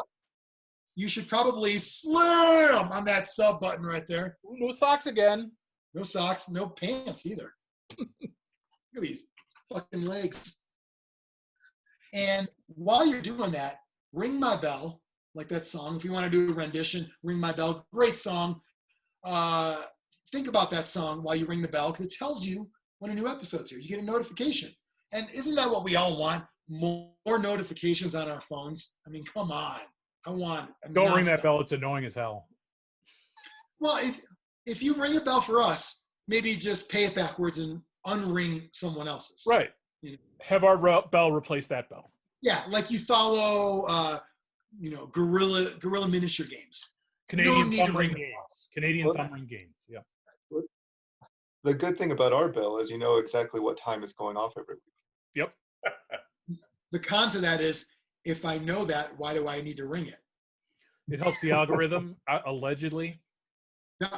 You should probably slam on that sub button right there. Ooh, no socks again. No socks, no pants either. Look at these fucking legs. And while you're doing that, ring my bell, like that song. If you want to do a rendition, ring my bell. Great song. Think about that song while you ring the bell, because it tells you when a new episode's here. You get a notification. And isn't that what we all want? More notifications on our phones? I mean, come on. I want. Don't ring that bell. It's annoying as hell. Well, if you ring a bell for us, maybe just pay it backwards and unring someone else's. Right. You know? Have our bell replace that bell. Yeah, like you follow, Guerrilla Miniature Games. Canadian thumb ring games. Canadian thumb ring games. Yeah. The good thing about our bell is you know exactly what time it's going off every week. Yep. The con to that is, if I know that, why do I need to ring it? It helps the algorithm, allegedly. No,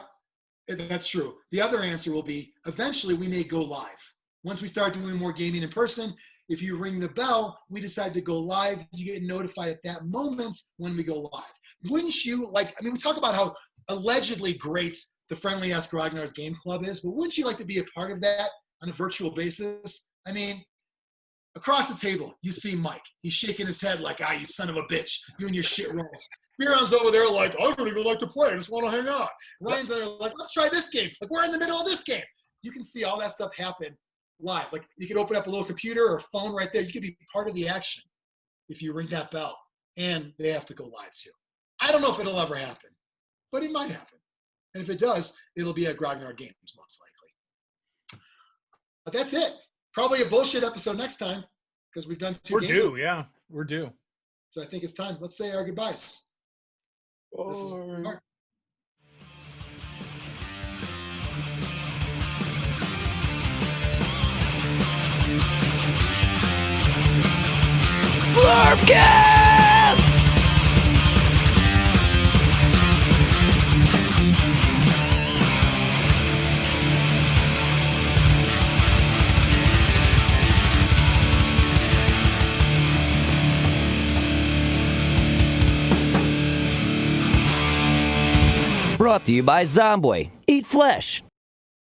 that's true. The other answer will be, eventually we may go live. Once we start doing more gaming in person, if you ring the bell, we decide to go live, you get notified at that moment when we go live. Wouldn't you like, I mean, we talk about how allegedly great the Friendly Ask Grognard's Game Club is, but wouldn't you like to be a part of that on a virtual basis? I mean, across the table, you see Mike. He's shaking his head like, you son of a bitch, you and your shit rolls. Biran's over there like, I don't even like to play, I just want to hang out. Ryan's there like, let's try this game. Like, we're in the middle of this game. You can see all that stuff happen live. Like, you can open up a little computer or phone right there. You can be part of the action if you ring that bell. And they have to go live too. I don't know if it'll ever happen, but it might happen. And if it does, it'll be at Grognard Games, most likely. But that's it. Probably a bullshit episode next time, because we've done 2 games. We're due, yeah. We're due. So I think it's time. Let's say our goodbyes. This is Mark. Zlurpcast! Brought to you by Zombie. Eat flesh.